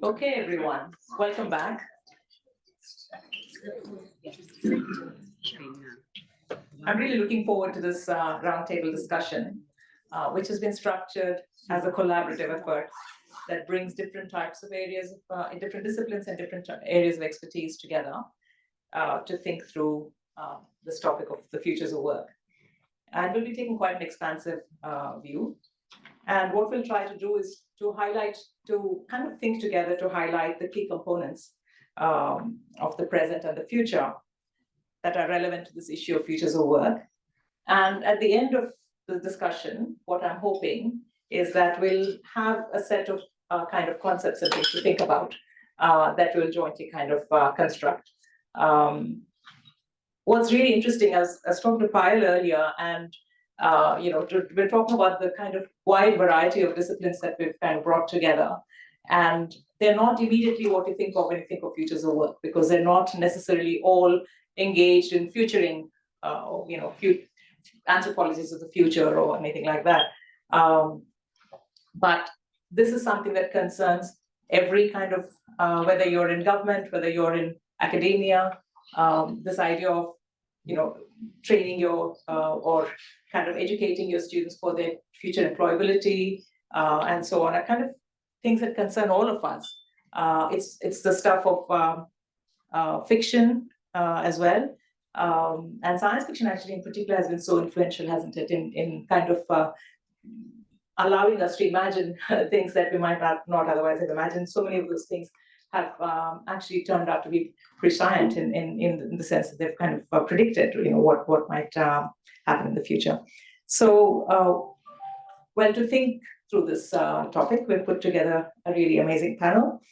Okay, everyone, welcome back. I'm really looking forward to this roundtable discussion, which has been structured as a collaborative effort that brings different types of areas, different disciplines and different areas of expertise together to think through this topic of the futures of work. And we'll be taking quite an expansive view. And what we'll try to do is to kind of think together to highlight the key components of the present and the future that are relevant to this issue of futures of work. And at the end of the discussion, what I'm hoping is that we'll have a set of kind of concepts and things to think about that we'll jointly kind of construct. What's really interesting, I was talking to Payal earlier, and we're talking about the kind of wide variety of disciplines that we've kind of brought together. And they're not immediately what you think of when you think of futures of work, because they're not necessarily all engaged in futuring, anthropologies of the future or anything like that. But this is something that concerns every kind of, whether you're in government, whether you're in academia, this idea of, training your or kind of educating your students for their future employability and so on, are kind of things that concern all of us. It's the stuff of fiction as well. And science fiction actually in particular has been so influential, hasn't it, in kind of allowing us to imagine things that we might not otherwise have imagined. So many of those things have actually turned out to be prescient in the sense that they've kind of predicted, what might happen in the future. So, well, to think through this topic, we've put together a really amazing panel.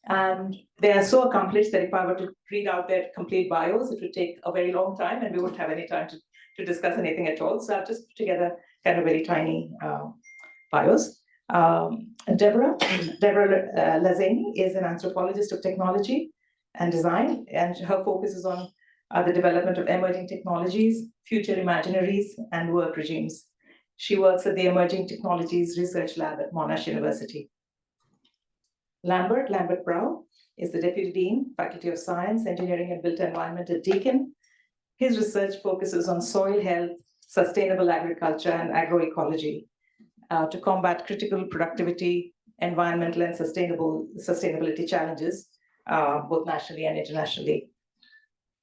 And they are so accomplished that if I were to read out their complete bios, it would take a very long time and we wouldn't have any time to discuss anything at all. So I've just put together kind of very tiny bios. Debora Lanzeni is an anthropologist of technology and design, and her focus is on the development of emerging technologies, future imaginaries, and work regimes. She works at the Emerging Technologies Research Lab at Monash University. Lambert Brow is the Deputy Dean, Faculty of Science, Engineering and Built Environment at Deakin. His research focuses on soil health, sustainable agriculture, and agroecology to combat critical productivity, environmental and sustainability challenges, both nationally and internationally.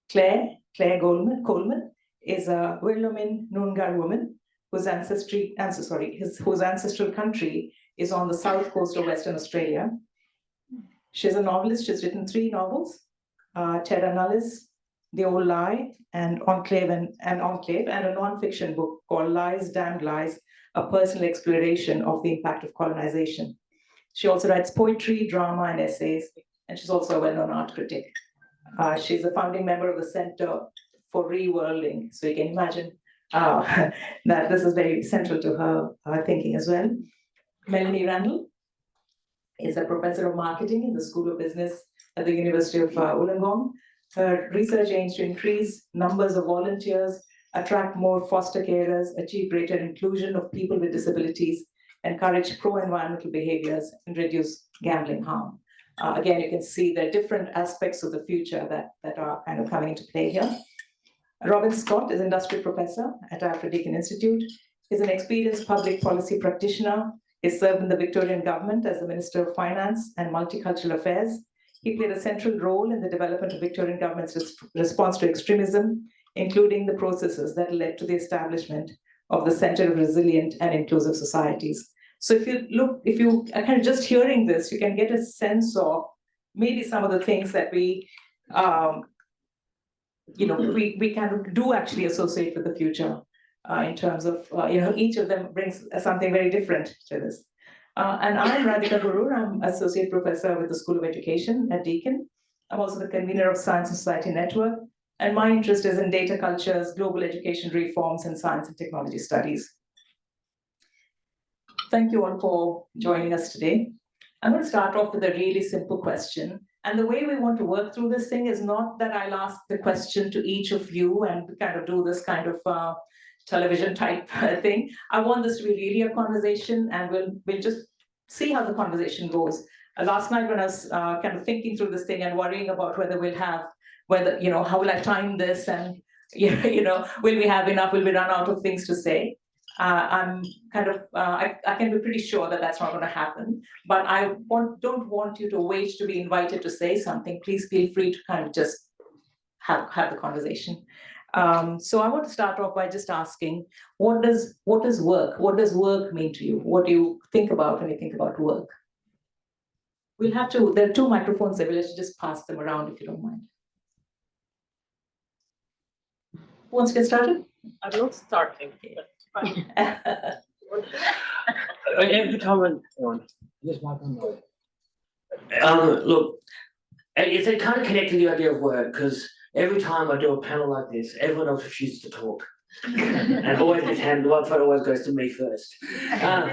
Claire Coleman is a Wirlomin Noongar woman whose ancestral country is on the south coast of Western Australia. She's a novelist. She's written 3 novels, Terra Nullis, The Old Lie, and Enclave, and a non-fiction book called Lies, Damned Lies, a personal exploration of the impact of colonization. She also writes poetry, drama, and essays, and she's also a well-known art critic. She's a founding member of the Center for Reworlding, so you can imagine that this is very central to her thinking as well. Melanie Randall is a professor of marketing in the School of Business at the University of Wollongong. Her research aims to increase numbers of volunteers, attract more foster carers, achieve greater inclusion of people with disabilities, encourage pro-environmental behaviors, and reduce gambling harm. Again, you can see the different aspects of the future that are kind of coming into play here. Robin Scott is industry professor at Alfred Deakin Institute. He's an experienced public policy practitioner. He served in the Victorian government as the Minister of Finance and Multicultural Affairs. He played a central role in the development of Victorian government's response to extremism, including the processes that led to the establishment of the Center of Resilient and Inclusive Societies. So if you are kind of just hearing this, you can get a sense of maybe some of the things that we kind of do actually associate with the future in terms of, each of them brings something very different to this. And I'm Radhika Gorur. I'm Associate Professor with the School of Education at Deakin. I'm also the convener of Science and Society Network, and my interest is in data cultures, global education reforms, and science and technology studies. Thank you all for joining us today. I'm going to start off with a really simple question. And the way we want to work through this thing is not that I'll ask the question to each of you and kind of do this kind of television type thing. I want this to be really a conversation, and we'll just see how the conversation goes. last night when I was kind of thinking through this thing and worrying about whether how will I time this, and will we have enough? Will we run out of things to say? I'm kind of I can be pretty sure that that's not going to happen. But I don't want you to wait to be invited to say something. Please feel free to kind of just have the conversation. So I want to start off by just asking, what does work? What does work mean to you? What do you think about when you think about work? There are 2 microphones there. Let's just pass them around if you don't mind. Who wants to get started? I'm not starting. Every time look, it's kind of connected to the idea of work, because every time I do a panel like this, everyone else refuses to talk. And always gets handed, one phone always goes to me first. And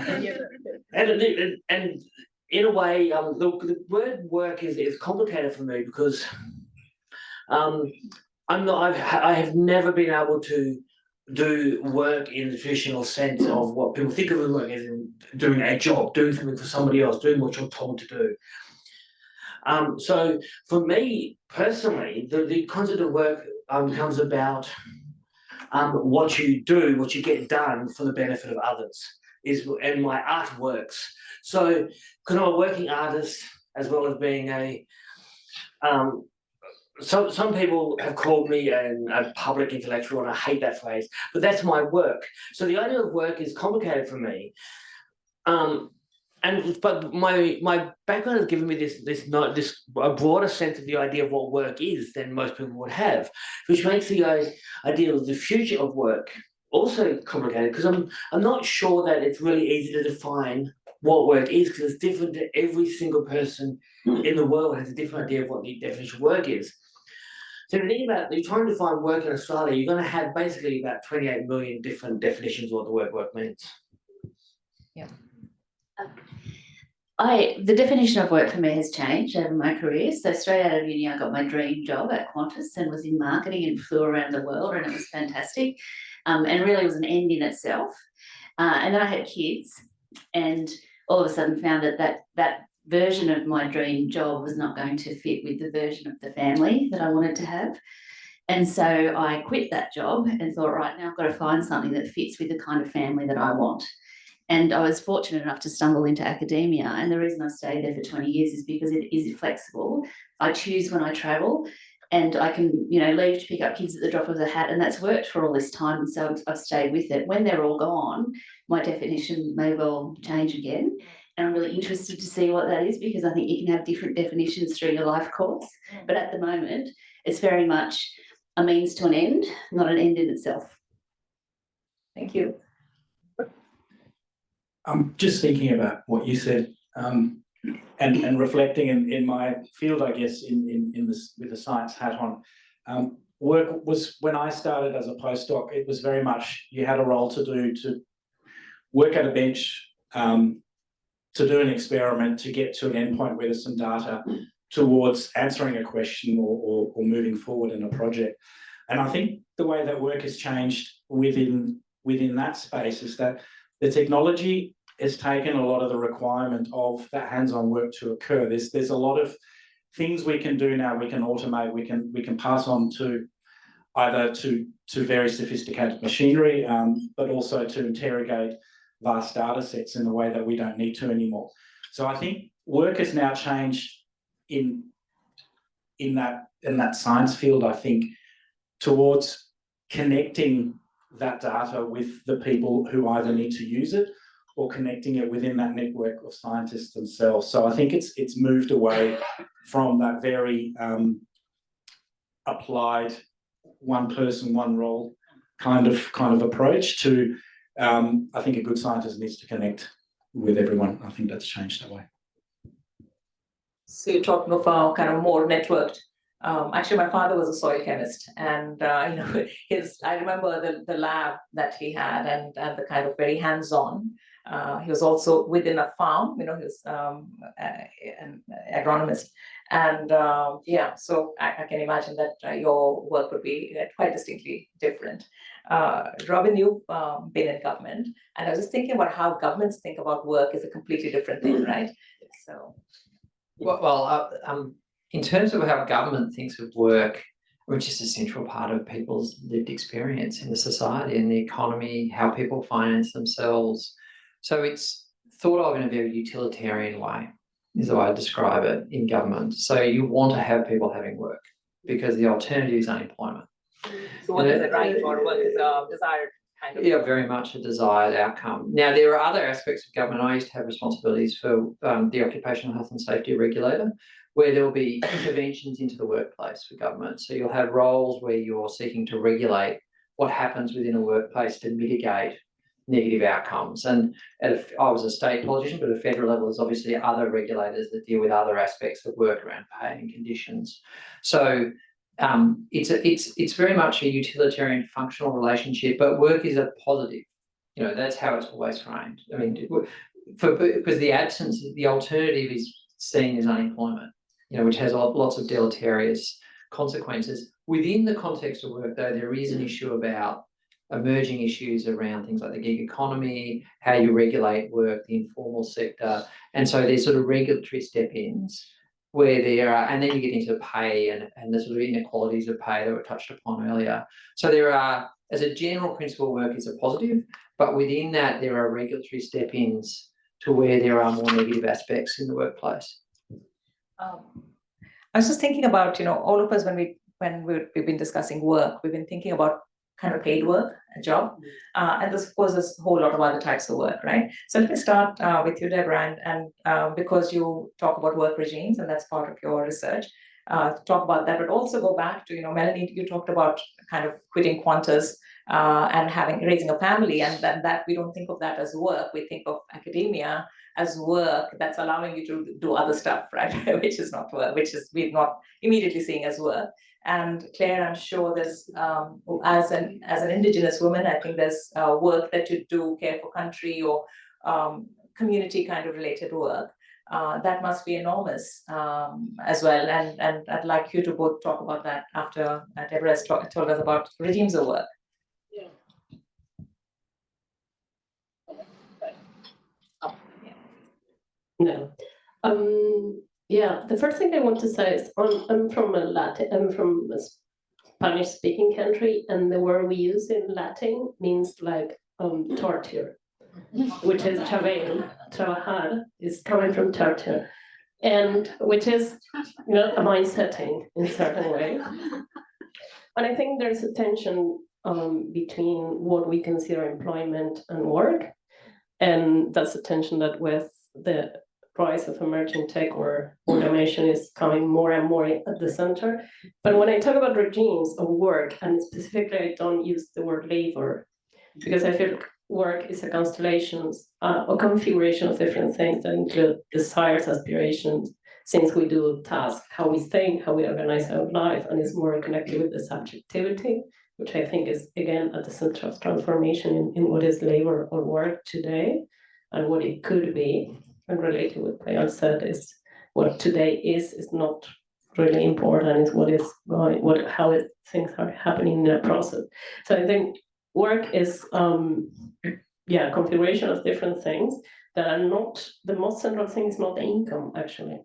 in a way, the word work is complicated for me, because I have never been able to do work in the traditional sense of what people think of as work, as in doing a job, doing something for somebody else, doing what you're told to do. So for me personally, the concept of work comes about what you do, what you get done for the benefit of others, and my art works. So because I'm a working artist as well as being a some people have called me a public intellectual, and I hate that phrase, but that's my work. So the idea of work is complicated for me. But my background has given me this a broader sense of the idea of what work is than most people would have, which makes the idea of the future of work also complicated, because I'm not sure that it's really easy to define what work is, because it's different to every single person in the world has a different idea of what the definition of work is. So if you think about, you're trying to define work in Australia, you're going to have basically about 28 million different definitions of what the word work means. Yeah. The definition of work for me has changed over my career. So straight out of uni, I got my dream job at Qantas and was in marketing and flew around the world, and it was fantastic, and really was an end in itself. And then I had kids, and all of a sudden found that version of my dream job was not going to fit with the version of the family that I wanted to have. And so I quit that job and thought, right, now I've got to find something that fits with the kind of family that I want. And I was fortunate enough to stumble into academia. And the reason I stayed there for 20 years is because it is flexible. I choose when I travel, and I can, leave to pick up kids at the drop of the hat. And that's worked for all this time. And so I've stayed with it. When they're all gone, my definition may well change again. And I'm really interested to see what that is, because I think you can have different definitions through your life course. But at the moment, it's very much a means to an end, not an end in itself. Thank you. I'm just thinking about what you said, and reflecting in my field, I guess, in this, with the science hat on. Work was, when I started as a postdoc, it was very much you had a role to do, to work at a bench, to do an experiment, to get to an endpoint where there's some data towards answering a question or moving forward in a project. And I think the way that work has changed within that space is that the technology has taken a lot of the requirement of that hands-on work to occur. There's a lot of things we can do now. We can automate. We can pass on to either to very sophisticated machinery, but also to interrogate vast data sets in a way that we don't need to anymore. So I think work has now changed in that science field, I think, towards connecting that data with the people who either need to use it or connecting it within that network of scientists themselves. So I think it's moved away from that very applied one person, one role kind of approach to I think a good scientist needs to connect with everyone. I think that's changed that way. So you're talking of kind of more networked. Actually, my father was a soil chemist, and I remember the lab that he had, and the kind of very hands-on. He was also within a farm. He was an agronomist, and so I can imagine that your work would be quite distinctly different. Robin, you've been in government, and I was just thinking about how governments think about work is a completely different thing, right? So. In terms of how government thinks of work, which is a central part of people's lived experience in the society and the economy, how people finance themselves. So it's thought of in a very utilitarian way, is the way I describe it in government. So you want to have people having work because the alternative is unemployment. So what is it right for? What is a desired kind of? Yeah, very much a desired outcome. Now, there are other aspects of government. I used to have responsibilities for the Occupational Health and Safety Regulator, where there will be interventions into the workplace for government. So you'll have roles where you're seeking to regulate what happens within a workplace to mitigate negative outcomes. And I was a state politician, but at a federal level, there's obviously other regulators that deal with other aspects of work around pay and conditions. So it's very much a utilitarian functional relationship, but work is a positive. You know, that's how it's always framed. I mean, because the alternative is seen as unemployment, you know, which has lots of deleterious consequences. Within the context of work, though, there is an issue about emerging issues around things like the gig economy, how you regulate work, the informal sector, and so there's sort of regulatory step-ins where there are, and then you get into pay and the sort of inequalities of pay that were touched upon earlier. So there are, as a general principle, work is a positive, but within that there are regulatory step-ins to where there are more negative aspects in the workplace. I was just thinking about, you know, all of us when we've been discussing work, we've been thinking about kind of paid work, a job, and this, of course, there's a whole lot of other types of work, right? So let me start with you, Debora, and because you talk about work regimes, and that's part of your research, talk about that, but also go back to, you know, Melanie, you talked about kind of quitting Qantas and raising a family, and then that we don't think of that as work. We think of academia as work that's allowing you to do other stuff, right? Which is not work, which is we're not immediately seeing as work. And Claire, I'm sure there's as an Indigenous woman, I think there's work that you do, care for country or community kind of related work. That must be enormous as well. And I'd like you to both talk about that after Debora has told us about regimes of work. No. Yeah, the first thing I want to say is I'm from a Spanish-speaking country, and the word we use in Latin means like torture, which is trabajar is coming from torture, and which is, you know, a mind setting in a certain way. And I think there's a tension between what we consider employment and work, and that's a tension that with the rise of emerging tech where automation is coming more and more at the center. But when I talk about regimes of work, and specifically I don't use the word labor, because I feel work is a constellation, a configuration of different things that include desires, aspirations, things we do, tasks, how we think, how we organize our life, and it's more connected with the subjectivity, which I think is, again, at the center of transformation in what is labor or work today, and what it could be. And related with what Payal said is what today is not really important. It's what is going, things are happening in the process. So I think work is configuration of different things that are not the most central thing. Is not the income actually.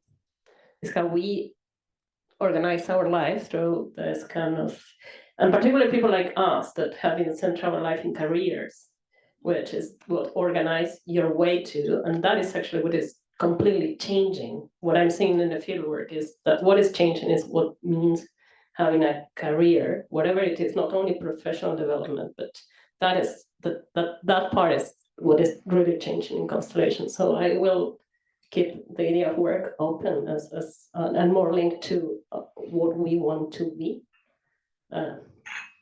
It's how we organize our life through this kind of, and particularly people like us that have in the center of our life in careers, which is what organize your way to, and that is actually what is completely changing. What I'm seeing in the fieldwork is that what is changing is what means having a career, whatever it is, not only professional development, but that part is what is really changing in Constellation. So I will keep the idea of work open as and more linked to what we want to be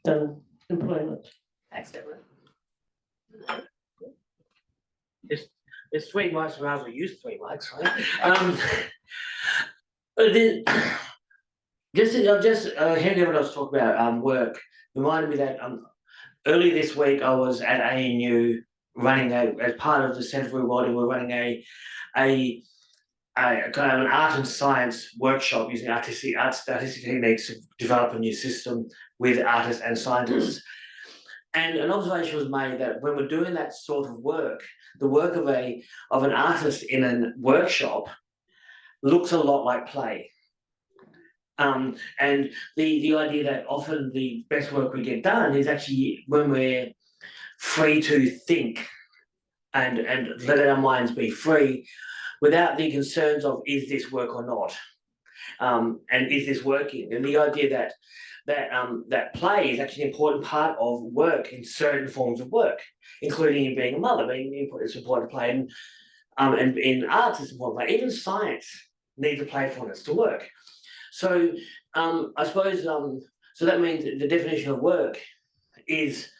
than employment. Thanks, Debora. It's 3 mics, rather we use 3 mics, right? Just hearing everyone else talk about work reminded me that earlier this week I was at ANU running as part of the Centre for Rewilding, we're running a kind of an art and science workshop using artistic techniques to develop a new system with artists and scientists. And an observation was made that when we're doing that sort of work, the work of an artist in a workshop, looks a lot like play. And the idea that often the best work we get done is actually when we're free to think and let our minds be free without the concerns of is this work or not, and is this working? And the idea that play is actually an important part of work in certain forms of work, including in being a mother. It's important to play, and in arts it's important to play. Even science needs a playfulness to work. So I suppose so that means the definition of work is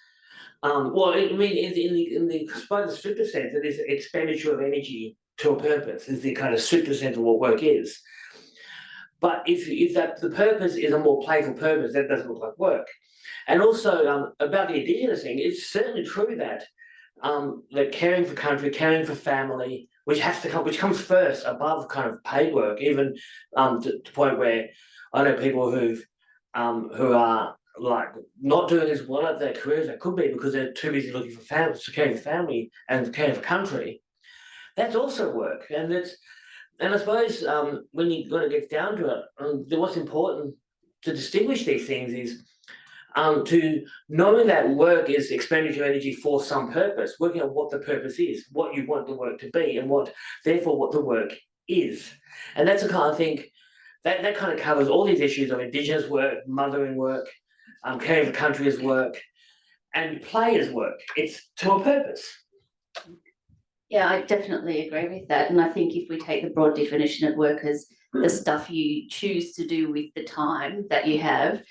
well, I mean, in the stricter sense, it is expenditure of energy to a purpose. Is the kind of stricter sense of what work is. But if that the purpose is a more playful purpose, that doesn't look like work. And also about the Indigenous thing, it's certainly true that that caring for country, caring for family, which comes first above kind of paid work, even to the point where I know people who are like not doing as well at their careers as they could be because they're too busy looking for family, caring for family and caring for country. That's also work, and I suppose when it gets down to it, what's important to distinguish these things is to knowing that work is expenditure of energy for some purpose, working out what the purpose is, what you want the work to be, and what the work is. And that's the kind of thing that kind of covers all these issues of Indigenous work, mothering work, caring for country as work, and play as work. It's to a purpose. Yeah, I definitely agree with that. And I think if we take the broad definition of work as the stuff you choose to do with the time that you have,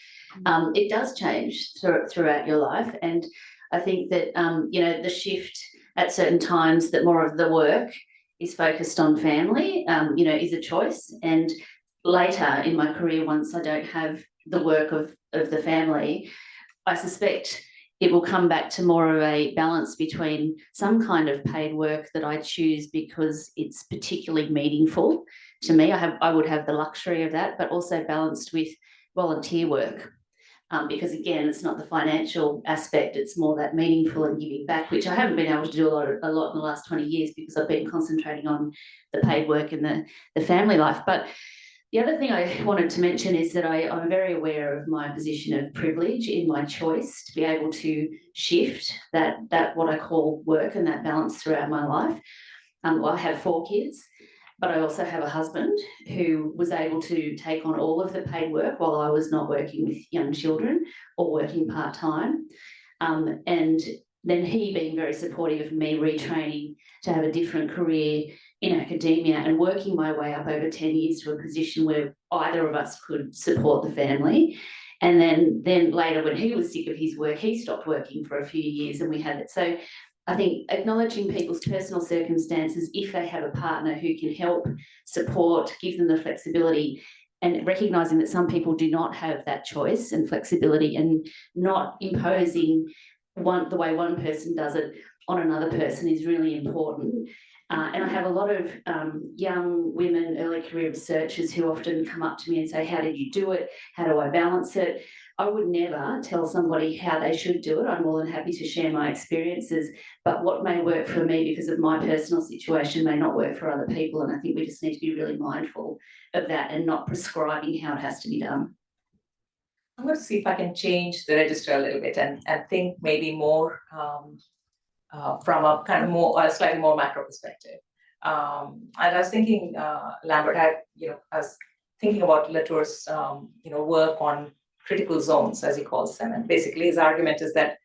it does change throughout your life. And I think that, the shift at certain times that more of the work is focused on family, is a choice. And later in my career, once I don't have the work of the family, I suspect it will come back to more of a balance between some kind of paid work that I choose because it's particularly meaningful to me. I would have the luxury of that, but also balanced with volunteer work. Because again, it's not the financial aspect, it's more that meaningful and giving back, which I haven't been able to do a lot in the last 20 years because I've been concentrating on the paid work and the family life. But the other thing I wanted to mention is that I'm very aware of my position of privilege in my choice to be able to shift that what I call work and that balance throughout my life. I have 4 kids, but I also have a husband who was able to take on all of the paid work while I was not working with young children or working part-time. And then he being very supportive of me retraining to have a different career in academia and working my way up over 10 years to a position where either of us could support the family. And then later when he was sick of his work, he stopped working for a few years and we had it. So I think acknowledging people's personal circumstances, if they have a partner who can help, support, give them the flexibility, and recognising that some people do not have that choice and flexibility, and not imposing the way one person does it on another person is really important. And I have a lot of young women, early career researchers who often come up to me and say, how did you do it? How do I balance it? I would never tell somebody how they should do it. I'm more than happy to share my experiences, but what may work for me because of my personal situation may not work for other people. And I think we just need to be really mindful of that and not prescribing how it has to be done. I'm going to see if I can change the register a little bit and think maybe more from a kind of a slightly more macro perspective. And I was thinking, Lambert, I was thinking about Latour's, work on critical zones, as he calls them. And basically his argument is that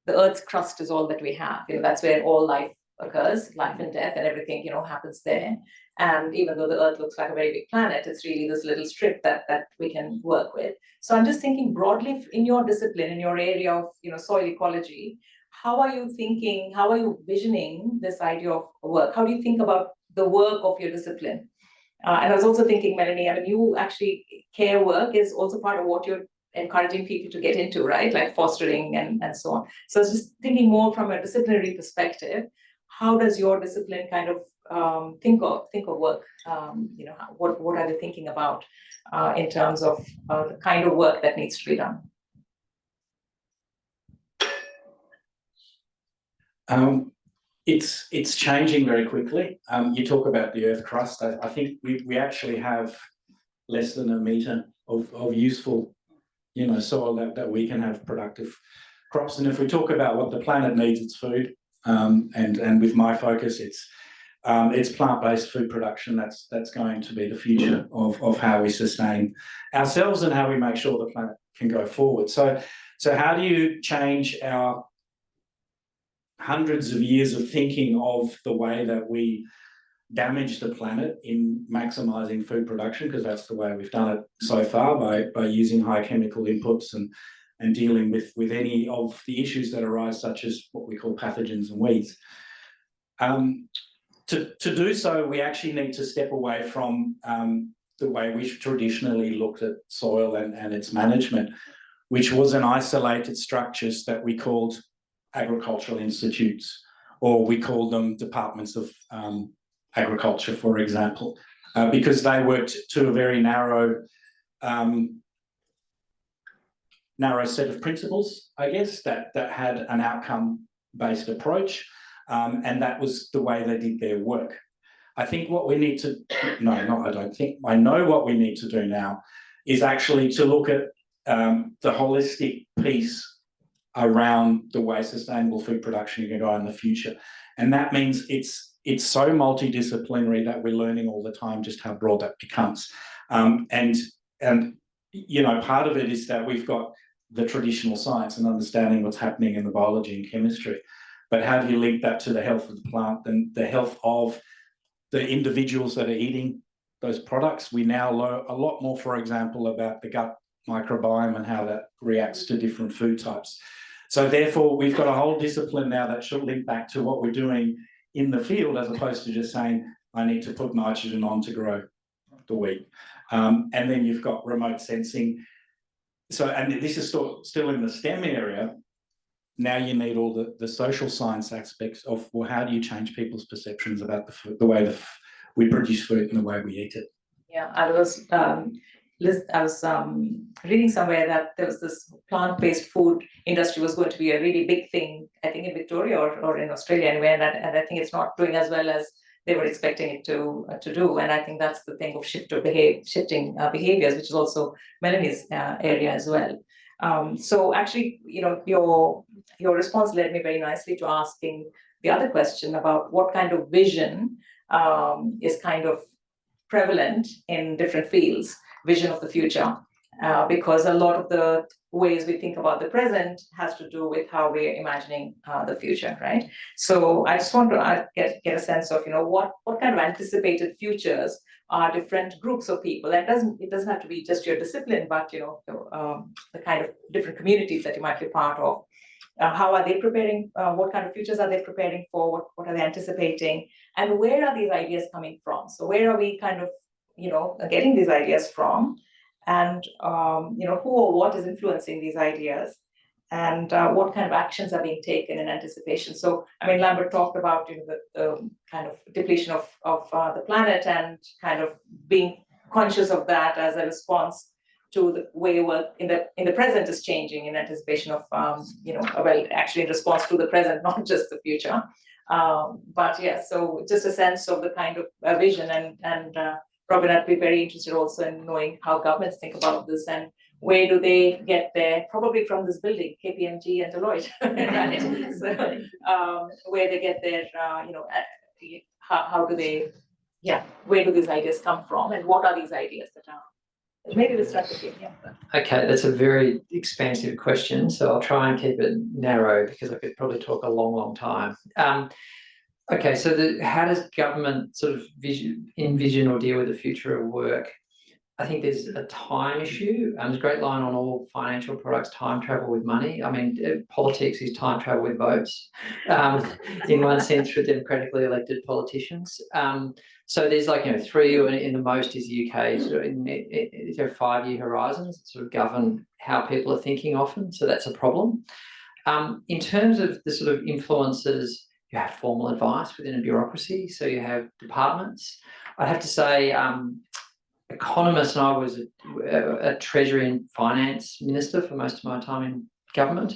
the Earth's crust is all that we have. That's where all life occurs, life and death and everything, happens there. And even though the Earth looks like a very big planet, it's really this little strip that we can work with. So I'm just thinking broadly in your discipline, in your area of, soil ecology, how are you thinking, how are you visioning this idea of work? How do you think about the work of your discipline? And I was also thinking, Melanie, you actually, care work is also part of what you're encouraging people to get into, right? Like fostering and so on. So I was just thinking more from a disciplinary perspective, how does your discipline kind of think of work? What are they thinking about in terms of the kind of work that needs to be done? it's changing very quickly. You talk about the earth crust. I think we actually have less than a metre of useful, soil that we can have productive crops. And if we talk about what the planet needs, it's food. And with my focus, it's plant-based food production. That's going to be the future of how we sustain ourselves and how we make sure the planet can go forward. So how do you change our hundreds of years of thinking of the way that we damage the planet in maximising food production, because that's the way we've done it so far by using high chemical inputs and dealing with any of the issues that arise, such as what we call pathogens and weeds. To do so, we actually need to step away from the way we traditionally looked at soil and its management, which was in isolated structures that we called agricultural institutes, or we called them departments of agriculture, for example, because they worked to a very narrow set of principles, I guess, that had an outcome-based approach, and that was the way they did their work. I think what we need to, I know what we need to do now is actually to look at the holistic piece around the way sustainable food production can go in the future. And that means it's so multidisciplinary that we're learning all the time just how broad that becomes. And part of it is that we've got the traditional science and understanding what's happening in the biology and chemistry. But how do you link that to the health of the plant and the health of the individuals that are eating those products? We now learn a lot more, for example, about the gut microbiome and how that reacts to different food types. So therefore, we've got a whole discipline now that should link back to what we're doing in the field, as opposed to just saying, I need to put nitrogen on to grow the wheat. And then you've got remote sensing. So, and this is still in the STEM area. Now you need all the social science aspects of, well, how do you change people's perceptions about the food, the way we produce food and the way we eat it? Yeah, I was reading somewhere that there was this plant-based food industry was going to be a really big thing, I think in Victoria or in Australia anyway, and I think it's not doing as well as they were expecting it to do. And I think that's the thing of shifting behaviors, which is also Melanie's area as well. So actually, your response led me very nicely to asking the other question about what kind of vision is kind of prevalent in different fields, vision of the future, because a lot of the ways we think about the present has to do with how we're imagining the future, right? So I just want to get a sense of, what kind of anticipated futures are different groups of people. And it doesn't have to be just your discipline, but the kind of different communities that you might be part of. How are they preparing? What kind of futures are they preparing for? What are they anticipating? And where are these ideas coming from? So where are we kind of, getting these ideas from? And, who or what is influencing these ideas? And what kind of actions are being taken in anticipation? So, Lambert talked about the kind of depletion of the planet and kind of being conscious of that as a response to the way work in the present is changing in anticipation of, actually in response to the present, not just the future. But yeah, so just a sense of the kind of vision and Robin, I'd be very interested also in knowing how governments think about this and where do they get there, probably from this building, KPMG and Deloitte, right? So where they get their, how do they, where do these ideas come from and what are these ideas that are? Maybe we'll start with you. Yeah. Okay, that's a very expansive question, so I'll try and keep it narrow because I could probably talk a long, long time. Okay, so how does government sort of envision or deal with the future of work? I think there's a time issue. There's a great line on all financial products, time travel with money. Politics is time travel with votes, in one sense for democratically elected politicians. So there's 3 in the most is the UK, sort of there are 5-year horizons that sort of govern how people are thinking often, so that's a problem. In terms of the sort of influences, you have formal advice within a bureaucracy, so you have departments. I have to say, economist, and I was a Treasury and Finance Minister for most of my time in government.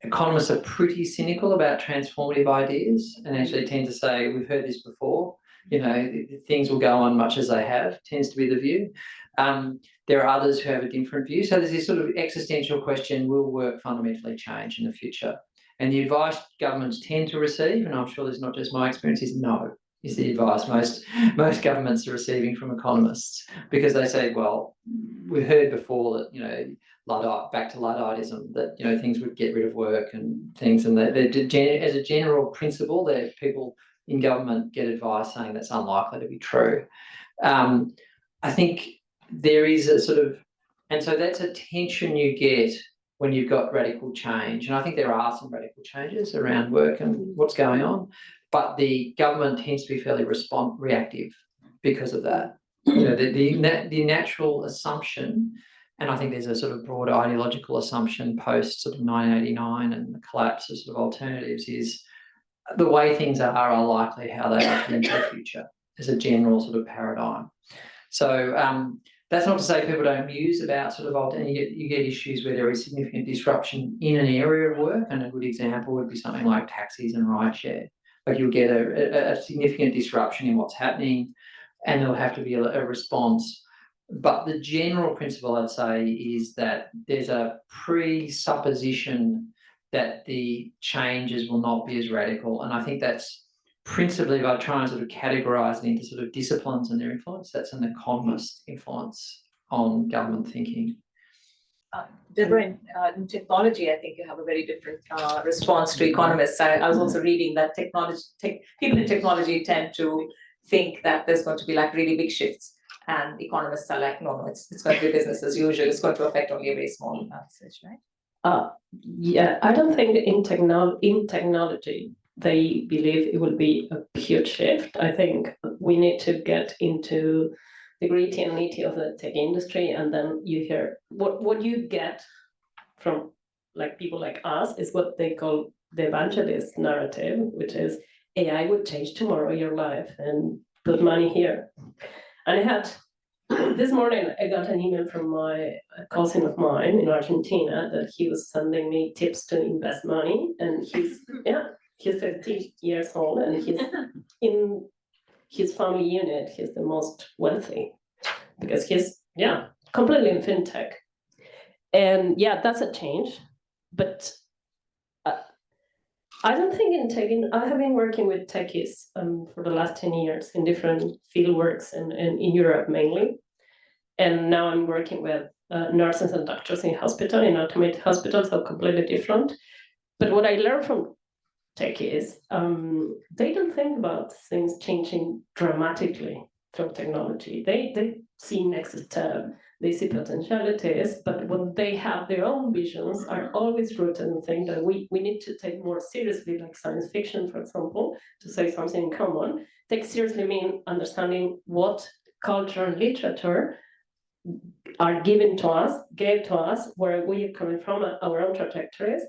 economists are pretty cynical about transformative ideas and actually tend to say, we've heard this before, things will go on much as they have, tends to be the view. There are others who have a different view. So there's this sort of existential question, will work fundamentally change in the future? And the advice governments tend to receive, and I'm sure there's not just my experience, is no, is the advice most governments are receiving from economists, because they say, well, we've heard before that, back to Ludditism, that, things would get rid of work and things, and as a general principle, that people in government get advice saying that's unlikely to be true. I think there is a sort of, and so that's a tension you get when you've got radical change. And I think there are some radical changes around work and what's going on, but the government tends to be fairly reactive because of that. The natural assumption, and I think there's a sort of broader ideological assumption post sort of 1989 and the collapse of sort of alternatives, is the way things are likely how they are into the future as a general sort of paradigm. So that's not to say people don't muse about sort of you get issues where there is significant disruption in an area of work, and a good example would be something like taxis and rideshare. Like you'll get a significant disruption in what's happening, and there'll have to be a response. But the general principle, I'd say, is that there's a presupposition that the changes will not be as radical. And I think that's principally by trying to sort of categorise it into sort of disciplines and their influence. That's an economist influence on government thinking. Debora, in technology, I think you have a very different response to economists. I was also reading that people in technology tend to think that there's going to be like really big shifts, and economists are like, no, it's going to be business as usual. It's going to affect only a very small switch, right? Yeah, I don't think in technology they believe it will be a huge shift. I think we need to get into the gritty and nitty of the tech industry, and then you hear what you get from like people like us is what they call the evangelist narrative, which is AI would change tomorrow your life and put money here. And I had this morning I got an email from a cousin of mine in Argentina that he was sending me tips to invest money, and he's 50 years old, and he's in his family unit, he's the most wealthy because he's completely in fintech. And that's a change, but I don't think in tech, I have been working with techies for the last 10 years in different fieldworks and in Europe mainly. And now I'm working with nurses and doctors in hospital, in automated hospitals, so completely different. But what I learned from techies, they don't think about things changing dramatically from technology. They see next step, they see potentialities, but when they have their own visions are always rooted in things that we need to take more seriously, like science fiction, for example, to say something in common. Take seriously mean understanding what culture and literature are gave to us, where we are coming from, our own trajectories.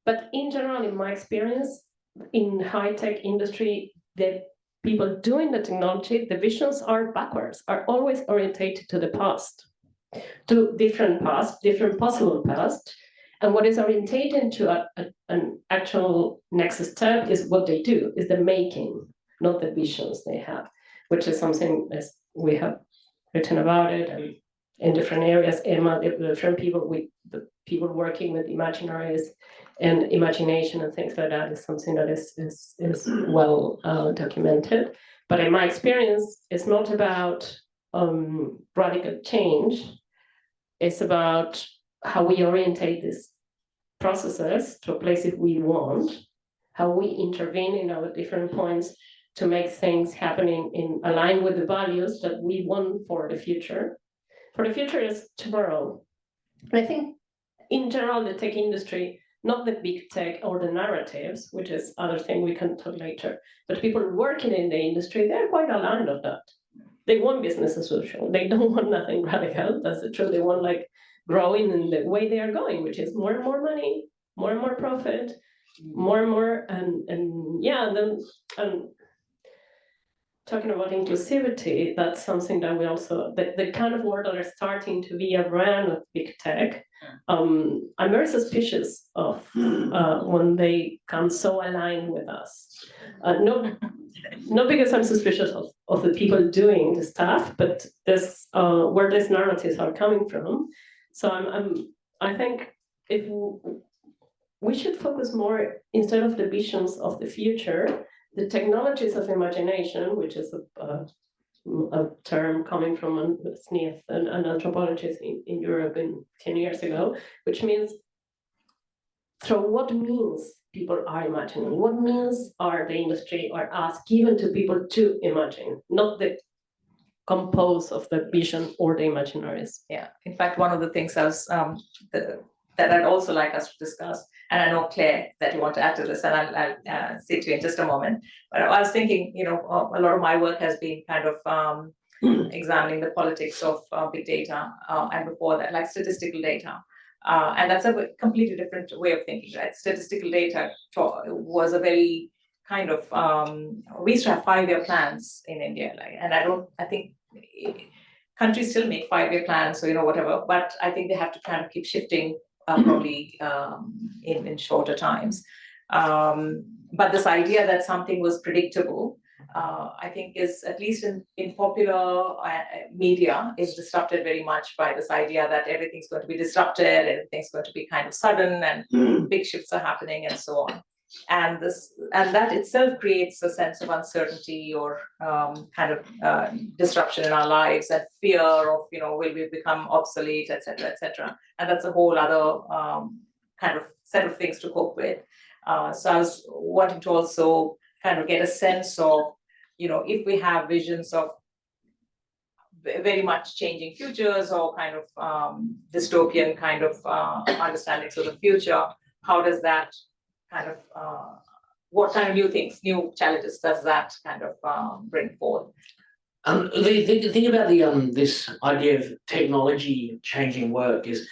But in general, in my experience, in high-tech industry, the people doing the technology, the visions are backwards, are always orientated to the past, to different possible past. And what is orientated to an actual next step is what they do, is the making, not the visions they have, which is something as we have written about it and in different areas. Emma, different people, the people working with imaginaries and imagination and things like that is something that is well documented. But in my experience, it's not about radical change. It's about how we orientate these processes to places we want, how we intervene in our different points to make things happening in align with the values that we want for the future. For the future is tomorrow. And I think in general, the tech industry, not the big tech or the narratives, which is other thing we can talk later, but people working in the industry, they're quite aligned on that. They want business as usual. They don't want nothing radical. That's the truth. They want like growing in the way they are going, which is more and more money, more and more profit, more and more, and then talking about inclusivity, that's something that we also, the kind of work that are starting to be around with big tech. I'm very suspicious of when they come so aligned with us. Not because I'm suspicious of the people doing the stuff, but this where these narratives are coming from. So I think if we should focus more, instead of the visions of the future, the technologies of imagination, which is a term coming from Smith, an anthropologist in Europe 10 years ago, which means through what means people are imagining, what means are the industry or us given to people to imagine, not the compose of the vision or the imaginaries. Yeah, in fact, one of the things I was that I'd also like us to discuss, and I know Claire that you want to add to this, and I'll say to you in just a moment. But I was thinking, a lot of my work has been kind of examining the politics of big data, and before that, like statistical data. And that's a completely different way of thinking, right? Statistical data was a very kind of, we used to have 5-year plans in India, I think countries still make 5-year plans, so whatever, but I think they have to kind of keep shifting probably in shorter times. But this idea that something was predictable, I think is, at least in popular media, is disrupted very much by this idea that everything's going to be disrupted, everything's going to be kind of sudden, and big shifts are happening, and so on. And that itself creates a sense of uncertainty or kind of disruption in our lives, and fear of will we become obsolete, etc., etc. And that's a whole other kind of set of things to cope with. So I was wanting to also kind of get a sense of if we have visions of very much changing futures, or kind of dystopian kind of understandings of the future, how does that kind of what kind of new challenges does that kind of bring forth? The thing about this idea of technology changing work is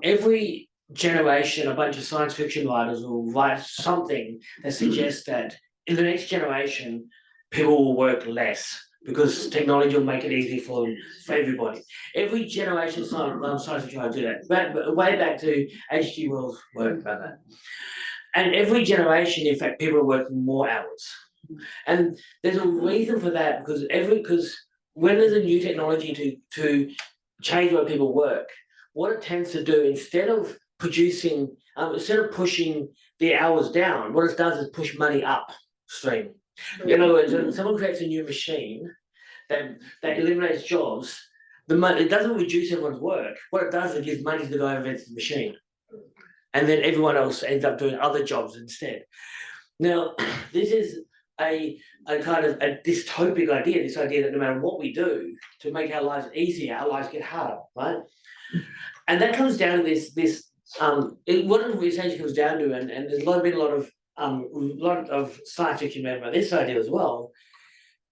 every generation, a bunch of science fiction writers will write something that suggests that in the next generation, people will work less because technology will make it easy for everybody. Every generation of science fiction writers do that. Way back to H.G. Wells' work about that. And every generation, in fact, people are working more hours. And there's a reason for that, because when there's a new technology to change the way people work, what it tends to do, instead of pushing the hours down, what it does is push money upstream. In other words, when someone creates a new machine that eliminates jobs, it doesn't reduce everyone's work. What it does is it gives money to the guy who invents the machine. And then everyone else ends up doing other jobs instead. Now, this is a kind of a dystopic idea, this idea that no matter what we do to make our lives easier, our lives get harder, right? And that comes down to what it essentially comes down to, and there's been a lot of science fiction made about this idea as well,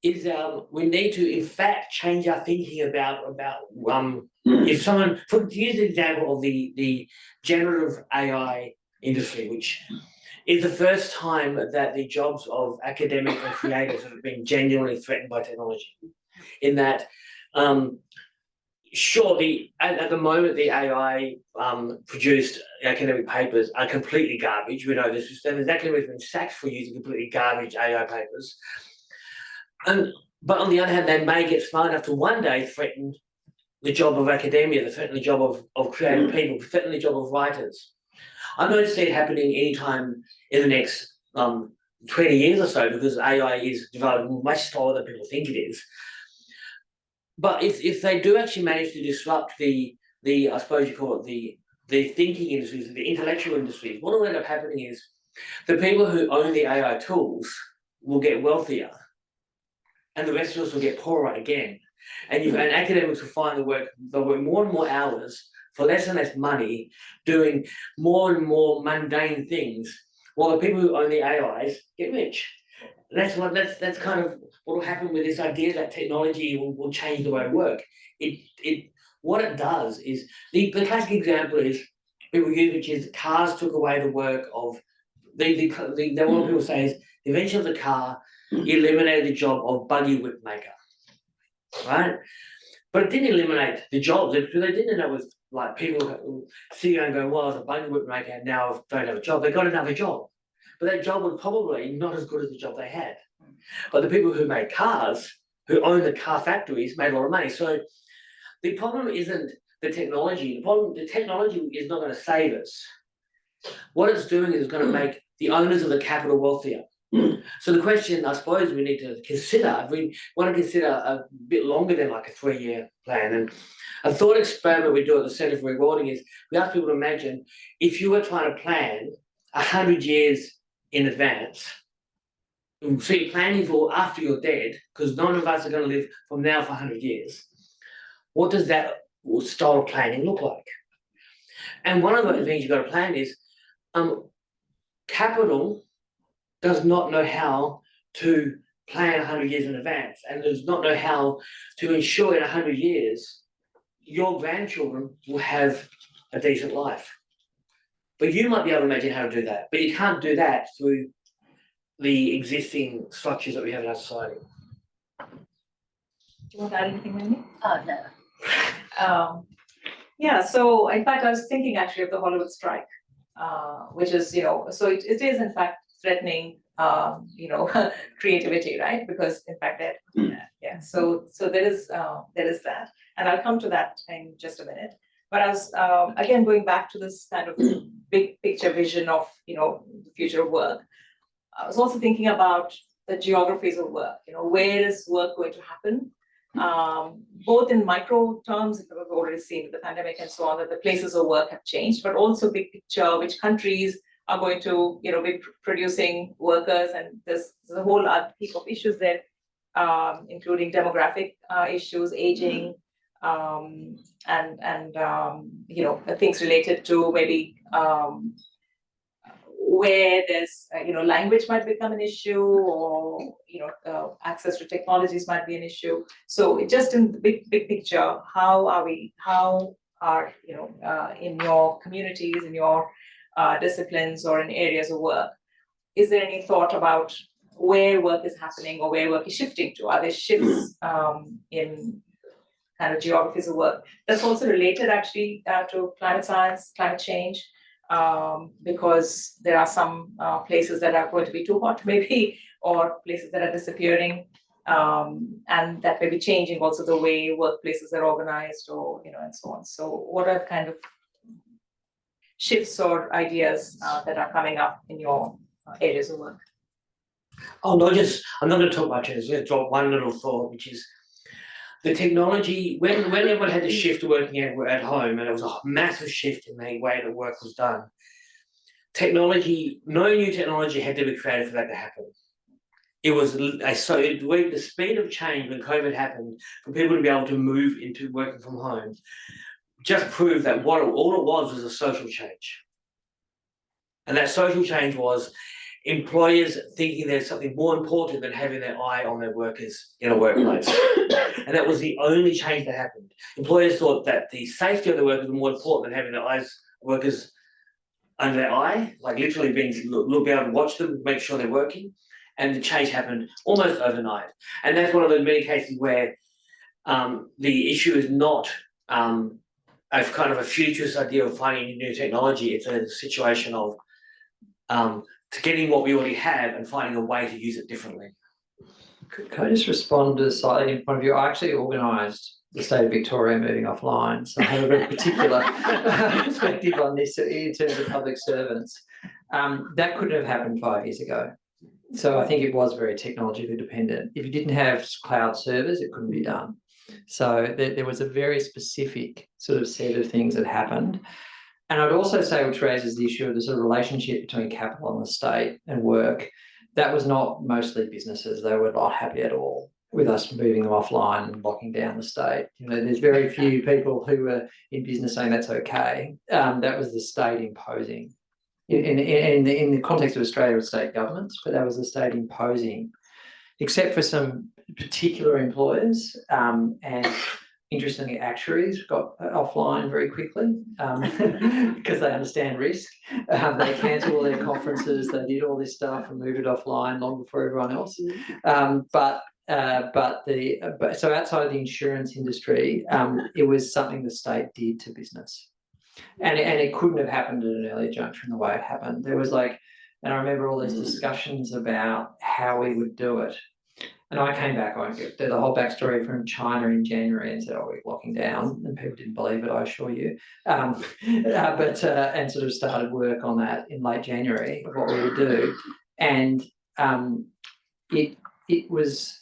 is we need to, in fact, change our thinking about if someone, to use the example of the generative AI industry, which is the first time that the jobs of academics and creators have been genuinely threatened by technology. In that, sure, at the moment the AI produced academic papers are completely garbage. We know this. There's academics been sacked for using completely garbage AI papers. But on the other hand, they may get smart enough to one day threaten the job of academia, threaten the job of creative people, threaten the job of writers. I don't see it happening anytime in the next 20 years or so, because AI is developing much slower than people think it is. But if they do actually manage to disrupt the I suppose you call it the thinking industries, the intellectual industries, what will end up happening is the people who own the AI tools will get wealthier, and the rest of us will get poorer again. And academics will find they'll work more and more hours for less and less money, doing more and more mundane things, while the people who own the AIs get rich. That's kind of what will happen with this idea that technology will change the way we work. What it does is, the classic example is people use, which is cars took away the work of what people say is the invention of the car eliminated the job of buggy whip maker, right? But it didn't eliminate the jobs, because they didn't end up with like people sitting and going, well, I was a buggy whip maker and now I don't have a job. They got another job, but that job was probably not as good as the job they had. But the people who made cars, who own the car factories, made a lot of money. So the problem isn't the technology. The technology is not going to save us. What it's doing is it's going to make the owners of the capital wealthier. So the question I suppose we need to consider, if we want to consider a bit longer than like a 3-year plan, and a thought experiment we do at the Centre for Rewarding is we ask people to imagine if you were trying to plan 100 years in advance. So you're planning for after you're dead, because none of us are going to live from now for 100 years. What does that style of planning look like? And one of the things you've got to plan is capital does not know how to plan 100 years in advance, and does not know how to ensure in 100 years your grandchildren will have a decent life. But you might be able to imagine how to do that, but you can't do that through the existing structures that we have in our society. Do you want to add anything, Wendy? Oh, no. Yeah, so in fact, I was thinking actually of the Hollywood strike, which is, so it is in fact threatening, creativity, right? Because in fact, so there is that, and I'll come to that in just a minute. But I was again going back to this kind of big picture vision of the future of work. I was also thinking about the geographies of work. Where is work going to happen? Both in micro terms, we've already seen with the pandemic and so on, that the places of work have changed, but also big picture, which countries are going to, be producing workers, and there's a whole other heap of issues there, including demographic issues, aging, and things related to maybe where there's language might become an issue, or access to technologies might be an issue. So just in the big picture, how are in your communities, in your disciplines, or in areas of work, is there any thought about where work is happening or where work is shifting to? Are there shifts in kind of geographies of work? That's also related actually to climate science, climate change, because there are some places that are going to be too hot maybe, or places that are disappearing, and that may be changing also the way workplaces are organized, or and so on. So what are the kind of shifts or ideas that are coming up in your areas of work? I'm not going to talk much. I'm just going to drop one little thought, which is the technology. When everyone had to shift to working at home, and it was a massive shift in the way that work was done, no new technology had to be created for that to happen. It was the speed of change when COVID happened, for people to be able to move into working from home, just proved that all it was a social change. And that social change was employers thinking there's something more important than having their eye on their workers in a workplace. And that was the only change that happened. Employers thought that the safety of the workers was more important than having their workers under their eye, like literally be able to watch them, make sure they're working. And the change happened almost overnight. And that's one of the many cases where the issue is not a kind of a futurist idea of finding new technology. It's a situation of getting what we already have and finding a way to use it differently. Can I just respond to slightly in point of view? I actually organised the state of Victoria moving offline, so I have a very particular perspective on this in terms of public servants. That couldn't have happened 5 years ago. So I think it was very technologically dependent. If you didn't have cloud servers, it couldn't be done. So there was a very specific sort of set of things that happened. And I'd also say, which raises the issue of the sort of relationship between capital and the state and work, that was not mostly businesses. They were not happy at all with us moving them offline and locking down the state. There's very few people who were in business saying that's okay. That was the state imposing. In the context of Australia, with state governments, but that was the state imposing, except for some particular employers and Interestingly, actuaries got offline very quickly because they understand risk. They cancelled all their conferences, they did all this stuff and moved it offline long before everyone else. So outside the insurance industry, it was something the state did to business, and it couldn't have happened at an earlier juncture in the way it happened. There was like, and I remember all these discussions about how we would do it. And I came back, I did the whole backstory from China in January and said, oh, we're locking down, and people didn't believe it, I assure you. And sort of started work on that in late January, of what we would do. And it was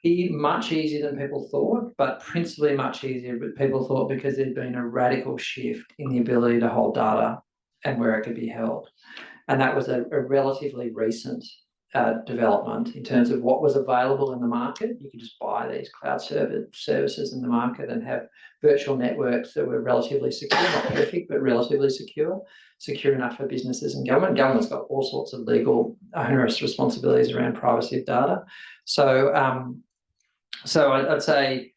much easier than people thought, but principally much easier than people thought because there'd been a radical shift in the ability to hold data and where it could be held. And that was a relatively recent development in terms of what was available in the market. You could just buy these cloud services in the market and have virtual networks that were relatively secure, not perfect, but relatively secure enough for businesses and government. Government's got all sorts of legal onerous responsibilities around privacy of data. So, I'd say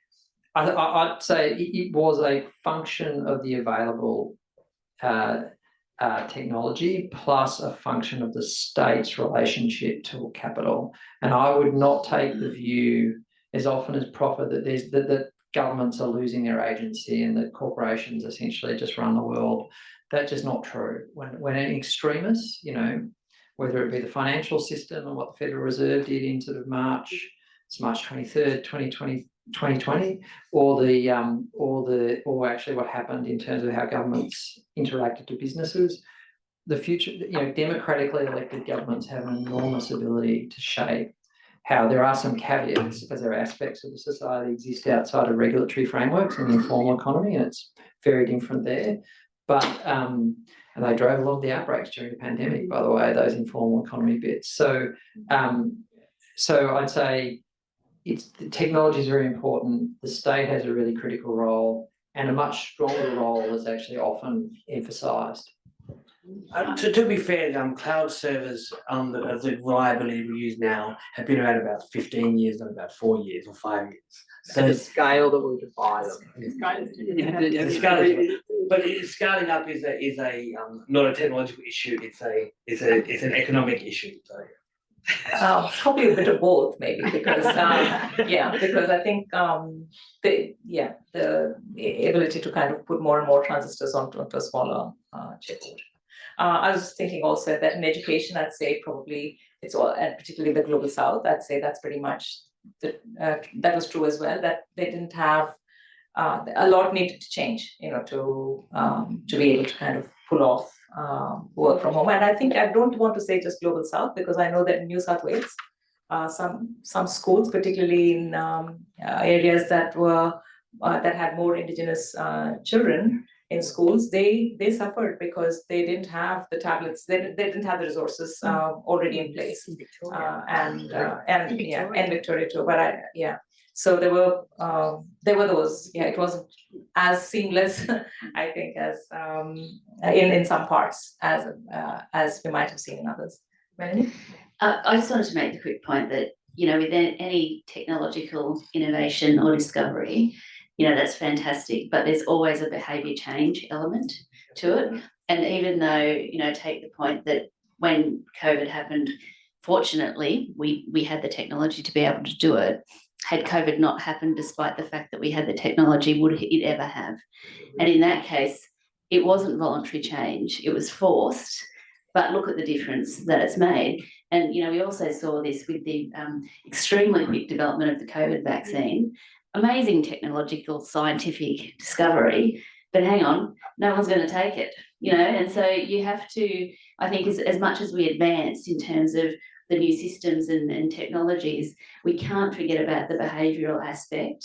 it was a function of the available technology plus a function of the state's relationship to capital. And I would not take the view as often as proper that that governments are losing their agency and that corporations essentially just run the world. That's just not true. When an extremist, you know, whether it be the financial system and what the Federal Reserve did in sort of March 23rd, 2020, or actually what happened in terms of how governments interacted to businesses. The future, you know, democratically elected governments have an enormous ability to shape how there are some caveats because there are aspects of the society that exist outside of regulatory frameworks in the informal economy, and it's very different there. But and they drove a lot of the outbreaks during the pandemic, by the way, those informal economy bits. So I'd say the technology is very important. The state has a really critical role, and a much stronger role is actually often emphasised. To be fair, cloud servers of the reliability we use now have been around about 15 years, not about 4 years or 5 years. So the scale that we could buy them. But scaling up is not a technological issue. It's an economic issue. So. Probably a bit of both, maybe, because because I think the ability to kind of put more and more transistors onto a smaller chipboard. I was thinking also that in education, I'd say probably it's all, and particularly the global south, I'd say that's pretty much that was true as well. That they didn't have a lot needed to change, you know, to be able to kind of pull off work from home. And I think I don't want to say just global south, because I know that in New South Wales, some schools, particularly in areas that had more Indigenous children in schools, they suffered because they didn't have the tablets, they didn't have the resources already in place, and Victoria too. But so there were those. It wasn't as seamless, I think, as in some parts as we might have seen in others. Melanie? I just wanted to make the quick point that, you know, with any technological innovation or discovery, you know, that's fantastic, but there's always a behaviour change element to it. And even though, you know, take the point that when COVID happened, fortunately, we had the technology to be able to do it. Had COVID not happened, despite the fact that we had the technology, would it ever have? And in that case, it wasn't voluntary change, it was forced, but look at the difference that it's made. And, you know, we also saw this with the extremely quick development of the COVID vaccine. Amazing technological, scientific discovery, but hang on, no one's going to take it, you know. And so you have to, I think, as much as we advanced in terms of the new systems and technologies, we can't forget about the behavioural aspect.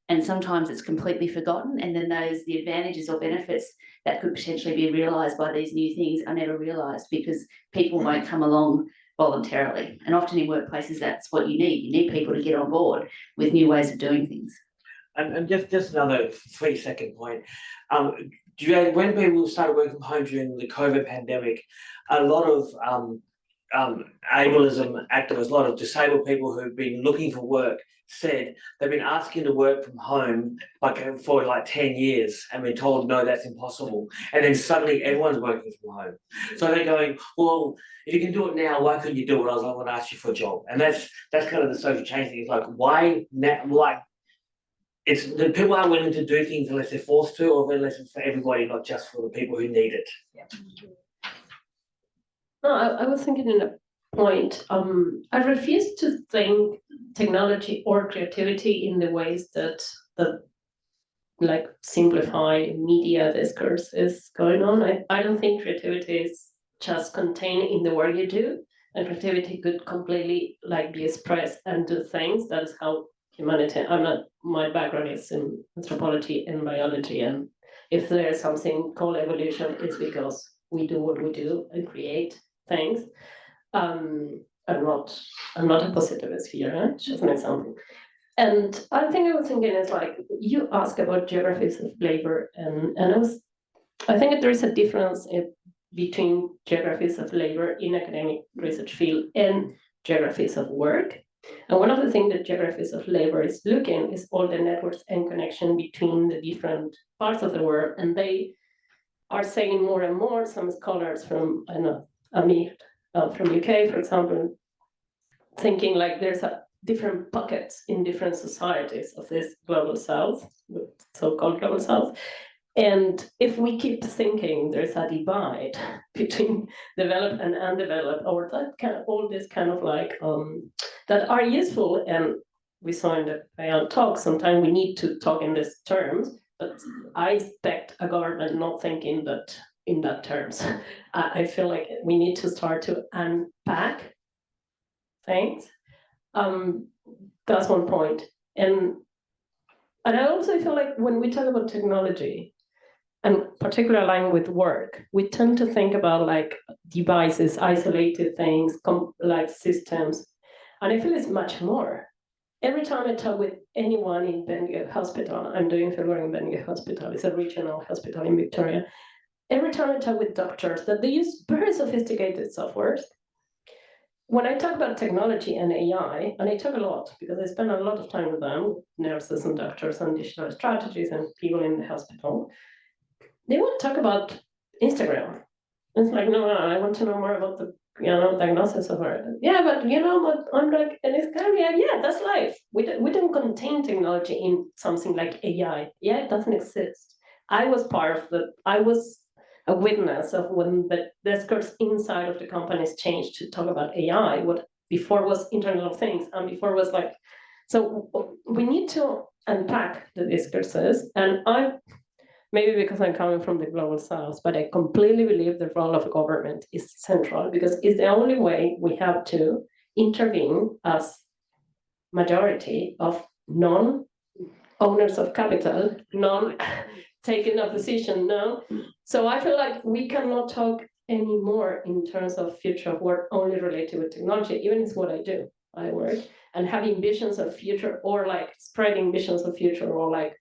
And sometimes it's completely forgotten, and then the advantages or benefits that could potentially be realised by these new things are never realised because people won't come along voluntarily. And often in workplaces, that's what you need. You need people to get on board with new ways of doing things. And just another 3-second point. When people started working from home during the COVID pandemic, a lot of ableism activists, a lot of disabled people who've been looking for work, said they've been asking to work from home for like 10 years and been told no, that's impossible. And then suddenly everyone's working from home. So they're going, well, if you can do it now, why couldn't you do it? I want to ask you for a job. And that's kind of the social change thing. It's like, why now? Like, it's the people aren't willing to do things unless they're forced to, or unless it's for everybody, not just for the people who need it. Yeah. No, I was thinking in a point. I refuse to think technology or creativity in the ways that like simplify media discourse is going on. I don't think creativity is just contained in the work you do, and creativity could completely like be expressed and do things. That is how humanity. My background is in anthropology and biology, and if there's something called evolution, it's because we do what we do and create things. I'm not a positivist here, right? Just an example. And I think I was thinking is like you ask about geographies of labor, and I think there is a difference between geographies of labor in academic research field and geographies of work. And one of the things that geographies of labor is looking is all the networks and connection between the different parts of the world, and they are saying more and more. Some scholars from Amir from UK, for example, thinking like there's a different pockets in different societies of this global south, so-called global south. And if we keep thinking there's a divide between developed and undeveloped, or that kind of all this kind of like that are useful, and we saw in the Payal talk, sometimes we need to talk in these terms, but I expect a government not thinking that in that terms. I feel like we need to start to unpack things. That's one point. And I also feel like when we talk about technology, and particularly aligned with work, we tend to think about like devices, isolated things, like systems. And I feel it's much more. Every time I talk with anyone in Benguet Hospital, I'm doing fieldwork in Benguet Hospital, it's a regional hospital in Victoria. Every time I talk with doctors that they use very sophisticated softwares. When I talk about technology and AI, and I talk a lot because I spend a lot of time with them, nurses and doctors and digital strategies and people in the hospital, they want to talk about Instagram. It's like, no, I want to know more about the diagnosis of it. Yeah, but what I'm like, and it's kind of, yeah, that's life. We don't contain technology in something like AI. Yeah, it doesn't exist. I was a witness of when the discourse inside of the companies changed to talk about AI. What before was Internet of Things, and before was like, so we need to unpack the discourses. And maybe because I'm coming from the global south, but I completely believe the role of government is central, because it's the only way we have to intervene as majority of non-owners of capital, taking a position now. So I feel like we cannot talk anymore in terms of future of work only related with technology. Even it's what I do. I work and having visions of future, or like spreading visions of future, or like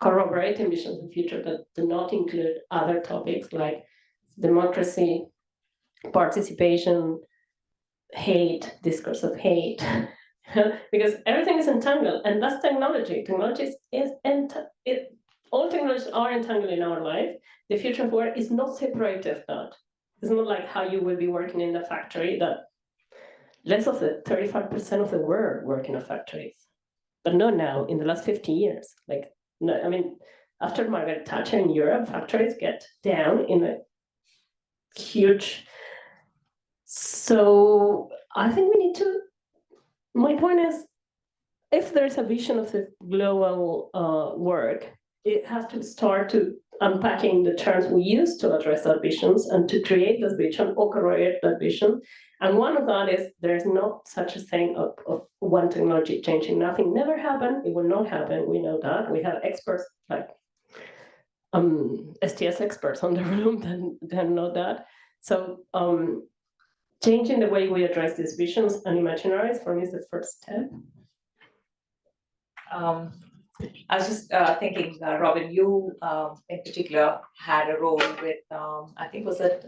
corroborating visions of future that do not include other topics like democracy, participation, hate, discourse of hate. Because everything is entangled, and that's technology. Technology all technologies are entangled in our life. The future of work is not separated of that. It's not like how you will be working in the factory, that less of the 35% of the world work in a factories. But not now, in the last 50 years. Like, no, I mean, after Margaret Thatcher in Europe, factories get down in a huge. So I think we need to, my point is, if there's a vision of the global work, it has to start to unpacking the terms we use to address that visions and to create this vision or correlate that vision. And one of that is there's not such a thing of one technology changing. Nothing never happened. It will not happen. We know that. We have experts like STS experts on the room that know that. So changing the way we address these visions and imaginaries for me is the first step. I was just thinking, Robin, you in particular had a role with, I think was it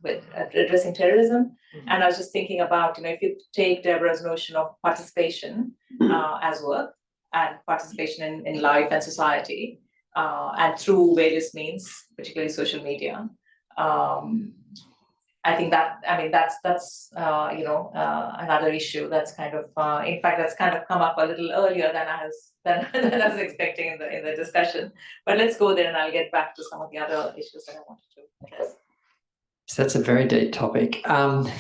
addressing terrorism. And I was just thinking about, if you take Debora's notion of participation as work and participation in life and society, and through various means, particularly social media. I think that's another issue that's kind of in fact that's kind of come up a little earlier than I was expecting in the discussion. But let's go there, and I'll get back to some of the other issues that I wanted to address. So that's a very deep topic.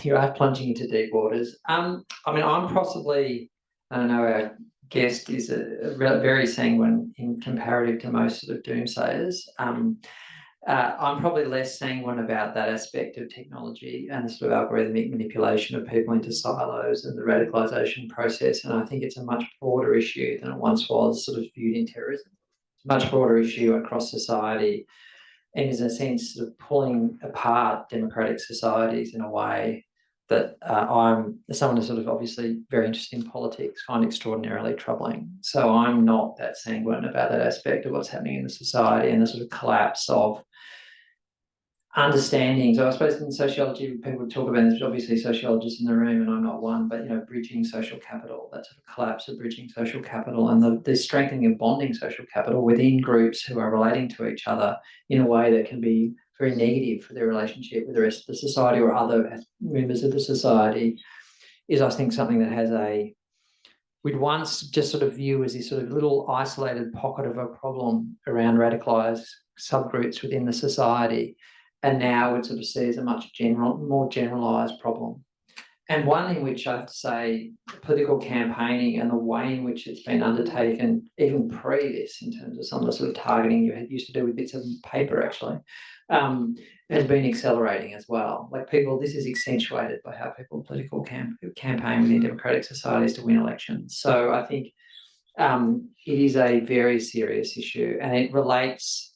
You are plunging into deep waters. I'm possibly, I don't know, our guest is very sanguine in comparative to most sort of doomsayers. I'm probably less sanguine about that aspect of technology and the sort of algorithmic manipulation of people into silos and the radicalisation process. And I think it's a much broader issue than it once was sort of viewed in terrorism. It's a much broader issue across society, and is in a sense sort of pulling apart democratic societies in a way that I'm, as someone who's sort of obviously very interested in politics, find extraordinarily troubling. So I'm not that sanguine about that aspect of what's happening in the society and the sort of collapse of understanding. So I suppose in sociology, people talk about, there's obviously sociologists in the room, and I'm not one, but bridging social capital, that sort of collapse of bridging social capital, and the strengthening of bonding social capital within groups who are relating to each other in a way that can be very negative for their relationship with the rest of the society or other members of the society, is, I think, something that we'd once just sort of view as this sort of little isolated pocket of a problem around radicalised subgroups within the society. And now we'd sort of see as a much more generalised problem. And one in which I have to say political campaigning and the way in which it's been undertaken, even pre this, in terms of some of the sort of targeting you used to do with bits of paper actually, has been accelerating as well. Like this is accentuated by how people political campaign within democratic societies to win elections. So I think it is a very serious issue, and it relates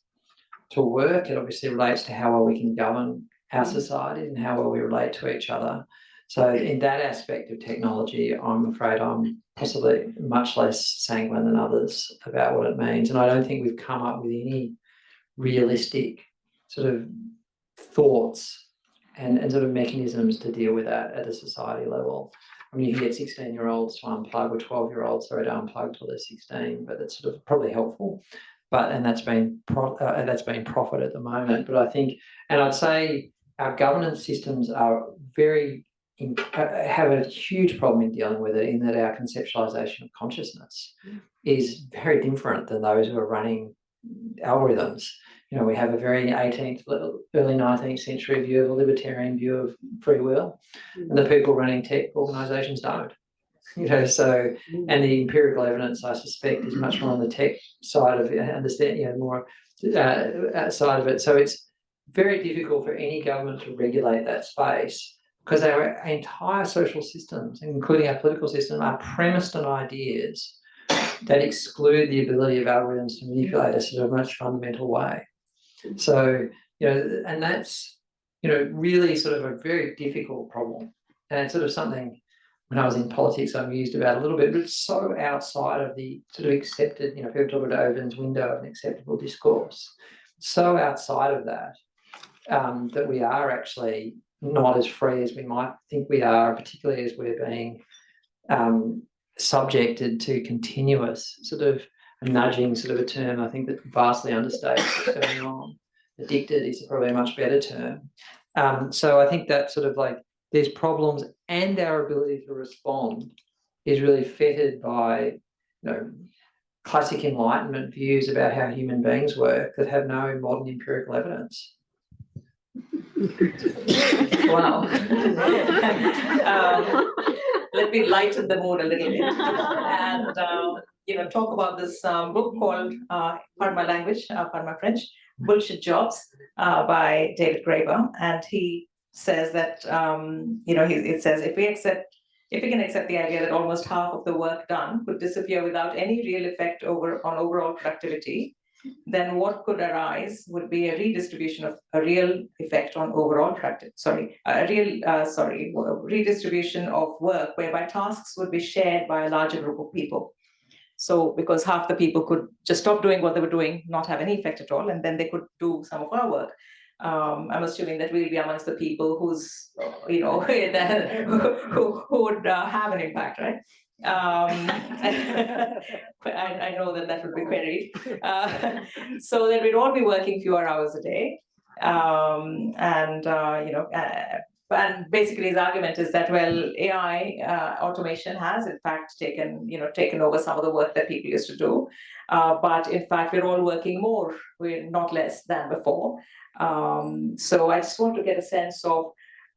to work. It obviously relates to how well we can govern our society and how well we relate to each other. So in that aspect of technology, I'm afraid I'm possibly much less sanguine than others about what it means. And I don't think we've come up with any realistic sort of thoughts and sort of mechanisms to deal with that at a society level. I mean, you can get 16-year-olds to unplug, or 12-year-olds, sorry, to unplug till they're 16, but that's sort of probably helpful. And that's been profit at the moment. But I think, and I'd say our governance systems are have a huge problem in dealing with it, in that our conceptualisation of consciousness is very different than those who are running algorithms. We have a very 18th, early 19th century view of a libertarian view of free will, and the people running tech organisations don't. So, and the empirical evidence, I suspect, is much more on the tech side of it, more side of it. So it's very difficult for any government to regulate that space, because our entire social systems, including our political system, are premised on ideas that exclude the ability of algorithms to manipulate us in a much fundamental way. So, and that's, really sort of a very difficult problem. And it's sort of something, when I was in politics, I mused about a little bit, but it's so outside of the sort of accepted, people talk about Overton's window of an acceptable discourse, so outside of that, that we are actually not as free as we might think we are, particularly as we're being subjected to continuous sort of nudging, sort of a term I think that vastly understates what's going on. Addicted is probably a much better term. So I think that sort of like there's problems, and our ability to respond is really fettered by, classic Enlightenment views about how human beings work that have no modern empirical evidence. Wow. Let me lighten the mood a little bit and talk about this book called, pardon my language, pardon my French, Bullshit Jobs by David Graeber. And he says that, it says, if we can accept the idea that almost half of the work done could disappear without any real effect on overall productivity, then what could arise would be a redistribution of a real effect on overall redistribution of work, whereby tasks would be shared by a larger group of people. So because half the people could just stop doing what they were doing, not have any effect at all, and then they could do some of our work. I'm assuming that we'll be amongst the people who's, who would have an impact, right? I know that would be queried. So that we'd all be working fewer hours a day. And basically his argument is that, well, AI automation has in fact taken over some of the work that people used to do. But in fact, we're all working more, we're not less than before. So I just want to get a sense of,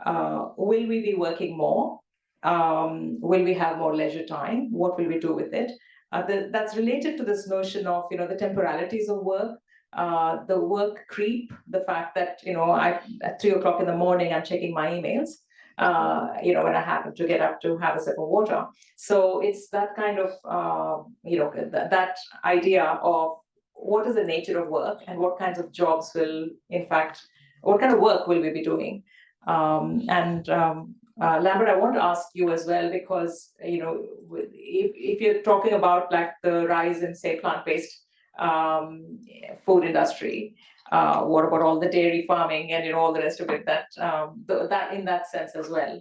will we be working more? Will we have more leisure time? What will we do with it? That's related to this notion of, the temporalities of work, the work creep, the fact that, at 3 o'clock in the morning, I'm checking my emails, when I happen to get up to have a sip of water. So it's that kind of, that idea of what is the nature of work and what kinds of jobs will, in fact, what kind of work will we be doing? Lambert, I want to ask you as well, because, if you're talking about like the rise in, say, plant-based food industry, what about all the dairy farming and all the rest of it, that in that sense as well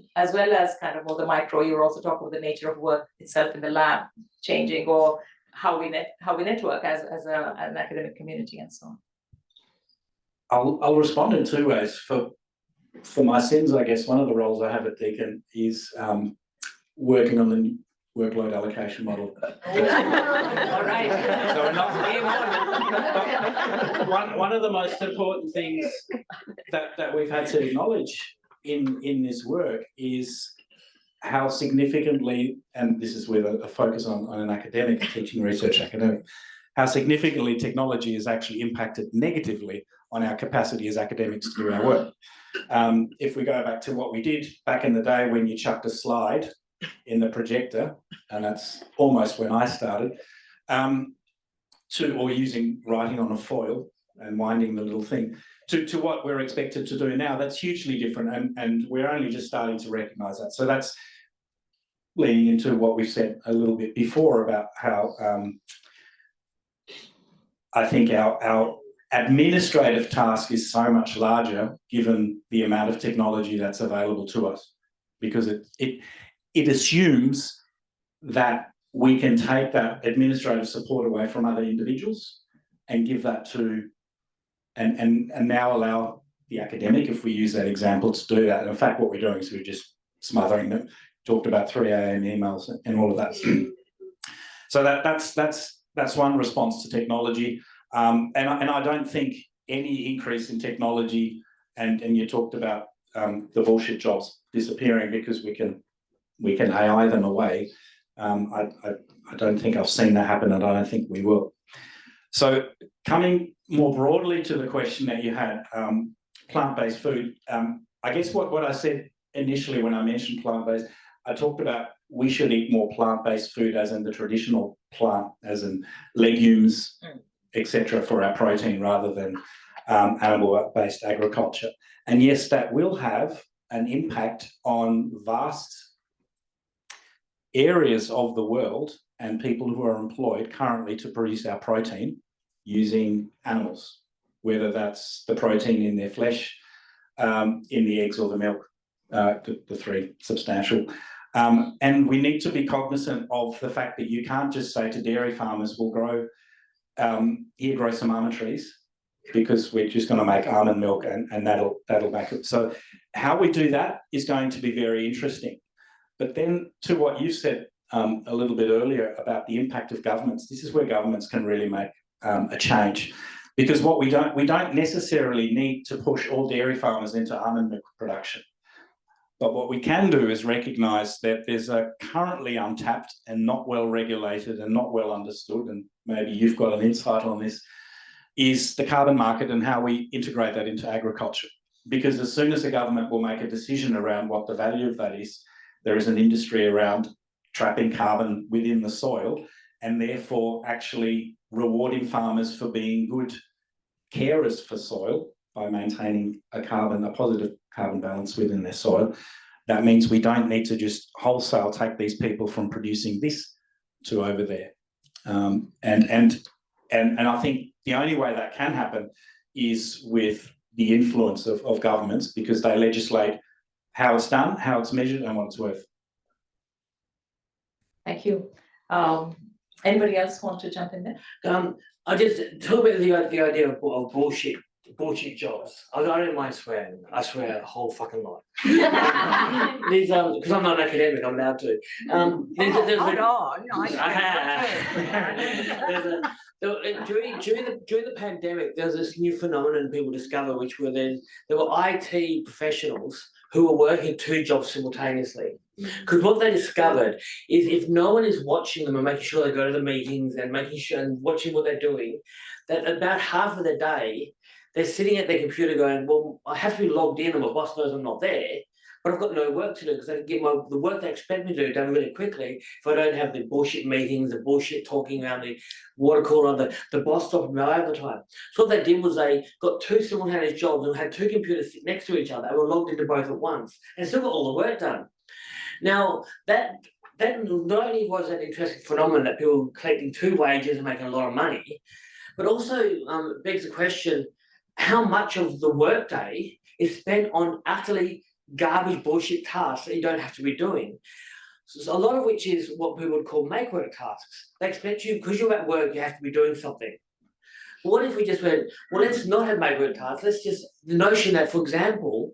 as kind of more the micro, you're also talking about the nature of work itself in the lab changing, or how we network as an academic community and so on. I'll respond in two ways. For my sins, I guess one of the roles I have at Deakin is working on the workload allocation model. All right. So one of the most important things that we've had to acknowledge in this work is how significantly, and this is with a focus on an academic, teaching research academic, how significantly technology has actually impacted negatively on our capacity as academics to do our work. If we go back to what we did back in the day when you chucked a slide in the projector, and that's almost when I started, or using writing on a foil and winding the little thing, to what we're expected to do now, that's hugely different, and we're only just starting to recognise that. So that's leading into what we've said a little bit before about how I think our administrative task is so much larger given the amount of technology that's available to us, because it assumes that we can take that administrative support away from other individuals and give that to, and now allow the academic, if we use that example, to do that. And in fact, what we're doing is we're just smothering them. Talked about 3 a.m. emails and all of that. So that's one response to technology. And I don't think any increase in technology, and you talked about the bullshit jobs disappearing because we can AI them away. I don't think I've seen that happen, and I don't think we will. So coming more broadly to the question that you had, plant-based food, I guess what I said initially when I mentioned plant-based, I talked about we should eat more plant-based food, as in the traditional plant, as in legumes, etc., for our protein, rather than animal-based agriculture. And yes, that will have an impact on vast areas of the world and people who are employed currently to produce our protein using animals, whether that's the protein in their flesh, in the eggs or the milk, the three substantial. And we need to be cognizant of the fact that you can't just say to dairy farmers, we'll grow some almond trees, because we're just going to make almond milk and that'll make it. So how we do that is going to be very interesting. But then to what you said a little bit earlier about the impact of governments, this is where governments can really make a change, because what we don't necessarily need to push all dairy farmers into almond milk production. But what we can do is recognise that there's a currently untapped and not well regulated and not well understood, and maybe you've got an insight on this, is the carbon market and how we integrate that into agriculture. Because as soon as the government will make a decision around what the value of that is, there is an industry around trapping carbon within the soil, and therefore actually rewarding farmers for being good carers for soil by maintaining a positive carbon balance within their soil. That means we don't need to just wholesale take these people from producing this to over there. And I think the only way that can happen is with the influence of governments because they legislate how it's done, how it's measured, and what it's worth. Thank you. Anybody else want to jump in there? I just talk about the idea of bullshit jobs. I don't mind swearing. I swear a whole fucking lot. These because I'm not an academic, I'm allowed to. During the pandemic, there was this new phenomenon people discovered, which were there were IT professionals who were working 2 jobs simultaneously. Because what they discovered is if no one is watching them and making sure they go to the meetings and making sure and watching what they're doing, that about half of the day they're sitting at their computer going, well, I have to be logged in and my boss knows I'm not there, but I've got no work to do because I can get the work they expect me to do done really quickly if I don't have the bullshit meetings, the bullshit talking around the water cooler, the boss stopping me all the time. So what they did was they got 2 simultaneous jobs and had 2 computers sit next to each other and were logged into both at once and still got all the work done. Now, that not only was an interesting phenomenon that people were collecting 2 wages and making a lot of money, but also begs the question, how much of the workday is spent on utterly garbage bullshit tasks that you don't have to be doing? So a lot of which is what we would call make work tasks. They expect you, because you're at work, you have to be doing something. But what if we just went, well, let's not have make work tasks, let's just, the notion that, for example,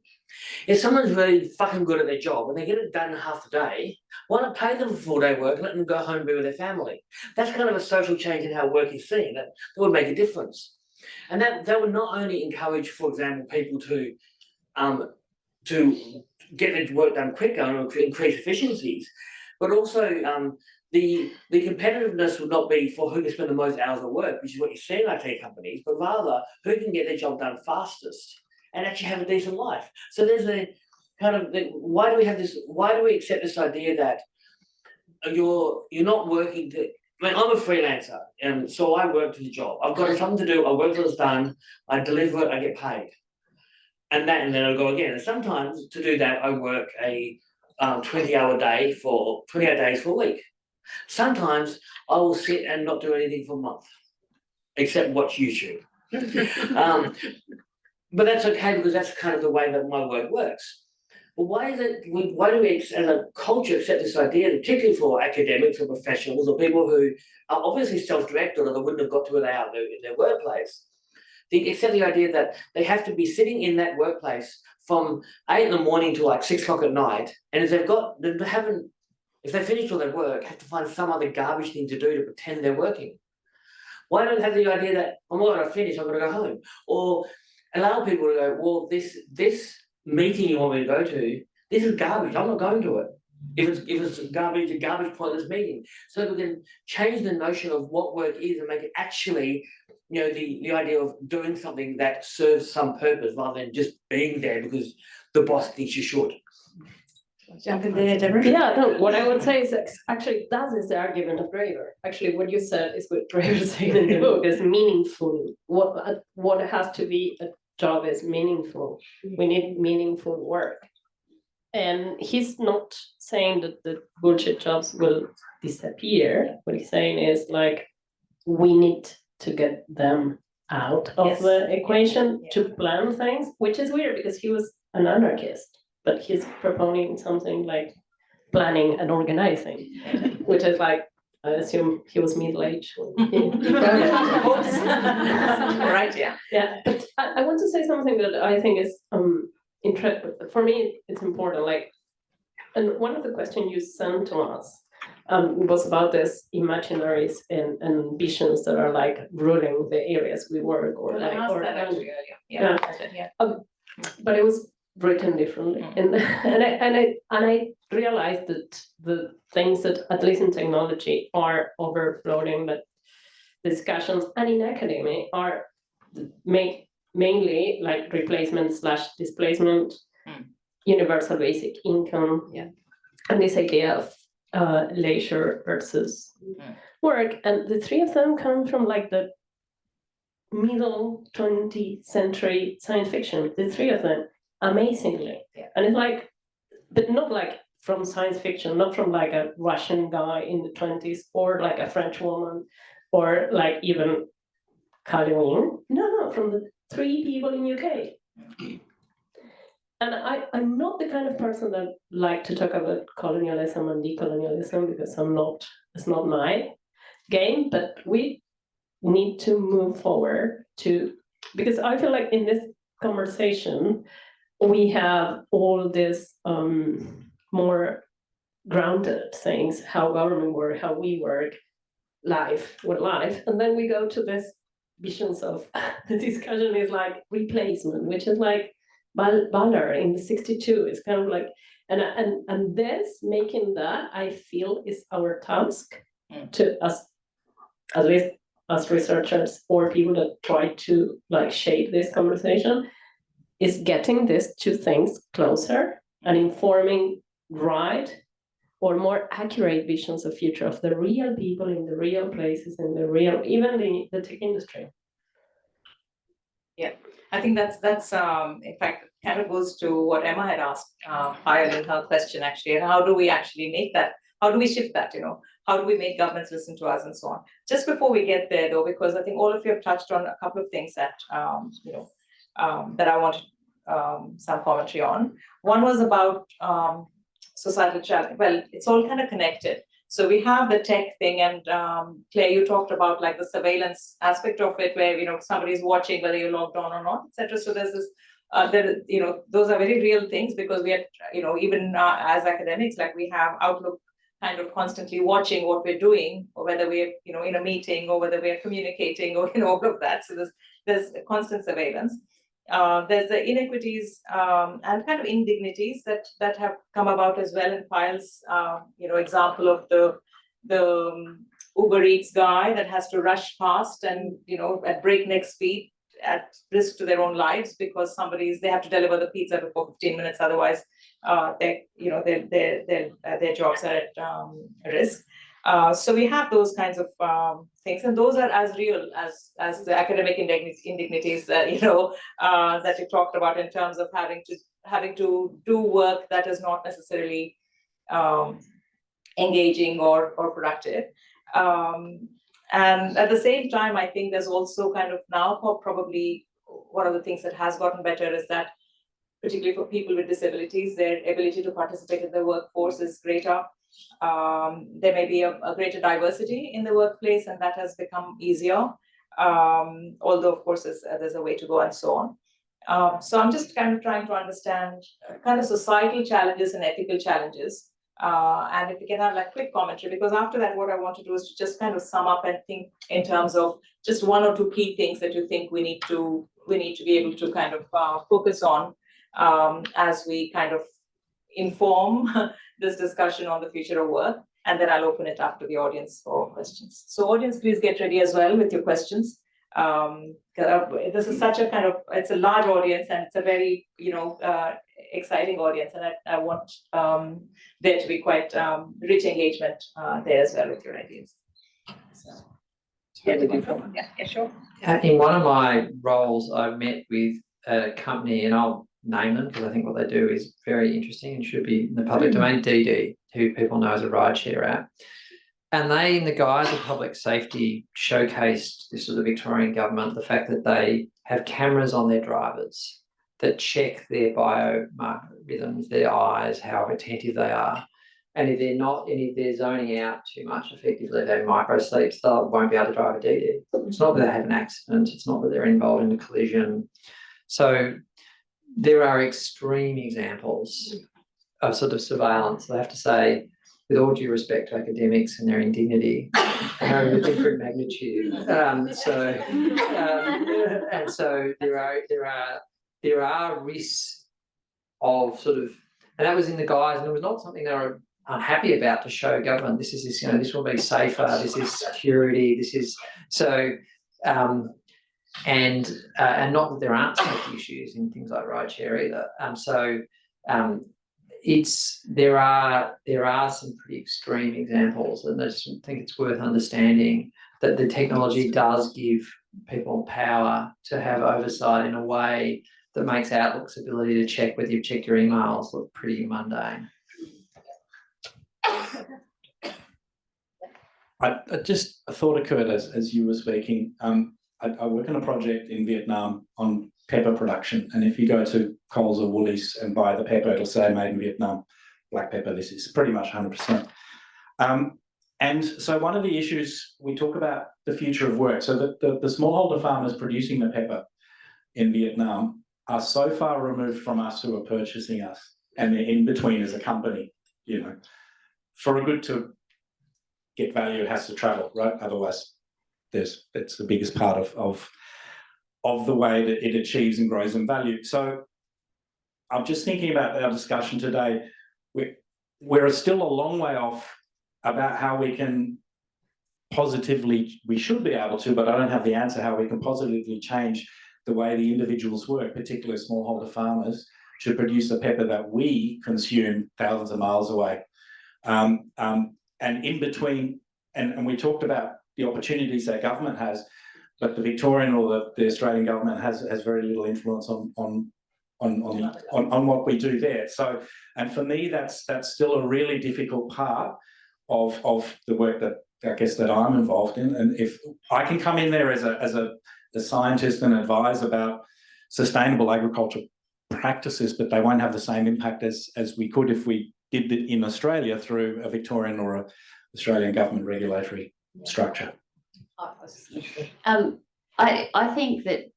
if someone's really fucking good at their job and they get it done in half the day, why not pay them for full-day work and let them go home and be with their family? That's kind of a social change in how work is seen. That would make a difference. And that would not only encourage, for example, people to get their work done quicker and increase efficiencies, but also the competitiveness would not be for who can spend the most hours at work, which is what you see in IT companies, but rather who can get their job done fastest and actually have a decent life. So there's a kind of why do we accept this idea that you're not working to, I mean, I'm a freelancer, and so I work to the job. I've got something to do, I work till it's done, I deliver it, I get paid. And then I go again. And sometimes to do that, I work a 20-hour day for 28 days for a week. Sometimes I will sit and not do anything for a month, except watch YouTube. But that's okay because that's kind of the way that my work works. But why do we as a culture accept this idea, particularly for academics or professionals or people who are obviously self-directed or they wouldn't have got to where they are in their workplace? They accept the idea that they have to be sitting in that workplace from 8 in the morning to like 6 o'clock at night, and if they finish all their work, have to find some other garbage thing to do to pretend they're working. Why don't they have the idea that I'm not going to finish, I'm going to go home? Or allow people to go, well, this meeting you want me to go to, this is garbage, I'm not going to it. If it's a garbage pointless meeting. So we can change the notion of what work is and make it actually, the idea of doing something that serves some purpose rather than just being there because the boss thinks you should. Jump in there, Deborah. Yeah, no, what I would say is that actually that is the argument of Graeber. Actually, what you said is what Graeber said in the book is meaningful. What has to be a job is meaningful. We need meaningful work. And he's not saying that the bullshit jobs will disappear. What he's saying is like, we need to get them out of the equation to plan things, which is weird because he was an anarchist. But he's proposing something like planning and organizing, which is like, I assume he was middle-aged. Right, yeah. Yeah, but I want to say something that I think is for me, it's important. Like, and one of the questions you sent to us was about this imaginaries and visions that are like ruling the areas we work or like. Or, that actually earlier. But it was written differently, and I realized that the things that at least in technology are overflowing that discussions and in academia are mainly like replacement/displacement, universal basic income, and this idea of leisure versus work, and the 3 of them come from like the middle 20th century science fiction. The 3 of them. Amazingly, and it's like, but not like from science fiction, not from like a Russian guy in the 20s or like a French woman or like even Calvin. No, from the 3 people in UK. And I'm not the kind of person that like to talk about colonialism and decolonialism because it's not my game, but we need to move forward because I feel like in this conversation, we have all this more grounded things, how government work, how we work, life, and then we go to this visions of the discussion is like replacement, which is like Bachelor in the 62 is kind of like, and this making that I feel is our task to us, at least as researchers or people that try to like shape this conversation, is getting these two things closer and informing right or more accurate visions of future of the real people in the real places, in the real, even the tech industry. Yeah, I think that's in fact kind of goes to what Emma had asked Payal in her question actually, and how do we actually make that? How do we shift that? How do we make governments listen to us and so on? Just before we get there though, because I think all of you have touched on a couple of things that that I wanted some commentary on. One was about societal challenge. Well, it's all kind of connected. So we have the tech thing, and Claire, you talked about like the surveillance aspect of it, where somebody's watching whether you're logged on or not, etc. So there's this, those are very real things because we are, even as academics, like we have Outlook kind of constantly watching what we're doing, or whether we're in a meeting, or whether we're communicating, or all of that. So there's constant surveillance. There's the inequities and kind of indignities that have come about as well. In Payal's example of the Uber Eats guy that has to rush past and at breakneck speed at risk to their own lives because they have to deliver the pizza before 15 minutes, otherwise their jobs are at risk. So we have those kinds of things, and those are as real as the academic indignities that you talked about in terms of having to do work that is not necessarily engaging or productive. And at the same time, I think there's also kind of now probably one of the things that has gotten better is that, particularly for people with disabilities, their ability to participate in the workforce is greater. There may be a greater diversity in the workplace, and that has become easier, although of course there's a way to go and so on. So I'm just kind of trying to understand kind of societal challenges and ethical challenges, and if we can have like quick commentary, because after that what I want to do is to just kind of sum up and think in terms of just one or two key things that you think we need to be able to kind of focus on as we kind of inform this discussion on the future of work, and then I'll open it up to the audience for questions. So audience, please get ready as well with your questions. This is such a kind of, it's a large audience, and it's a very, exciting audience, and I want there to be quite rich engagement there as well with your ideas. So, yeah, sure. In one of my roles, I met with a company, and I'll name them because I think what they do is very interesting and should be in the public domain. DD, who people know as a rideshare app, and they, in the guise of public safety, showcased this to the Victorian government the fact that they have cameras on their drivers that check their biomarker rhythms, their eyes, how attentive they are, and if they're zoning out too much, effectively they micro sleeps, they won't be able to drive a DD. It's not that they have an accident, it's not that they're involved in a collision. So there are extreme examples of sort of surveillance. I have to say, with all due respect to academics and their indignity, they're of a different magnitude. And so there are risks of sort of, and that was in the guise, and it was not something they were unhappy about to show government. This will be safer. This is security. This is so. And not that there aren't safety issues in things like rideshare either. There are some pretty extreme examples, and I just think it's worth understanding that the technology does give people power to have oversight in a way that makes Outlook's ability to check whether you've checked your emails look pretty mundane. A thought occurred as you were speaking. I work on a project in Vietnam on pepper production. And if you go to Coles or Woolies and buy the pepper, it'll say made in Vietnam, black pepper. This is pretty much 100%. And so one of the issues, we talk about the future of work. So the smallholder farmers producing the pepper in Vietnam are so far removed from us who are purchasing us, and they're in between as a company, you know. For a good to get value, it has to travel, right? Otherwise, it's the biggest part of the way that it achieves and grows in value. So I'm just thinking about our discussion today. We're still a long way off about how we can positively, we should be able to, but I don't have the answer, how we can positively change the way the individuals work, particularly smallholder farmers, to produce the pepper that we consume thousands of miles away. And in between, and we talked about the opportunities that government has, but the Victorian or the Australian government has very little influence on what we do there. So, and for me, that's still a really difficult part of the work that I guess that I'm involved in. And if I can come in there as a scientist and advise about sustainable agricultural practices, but they won't have the same impact as we could if we did it in Australia through a Victorian or a Australian government regulatory structure. I think that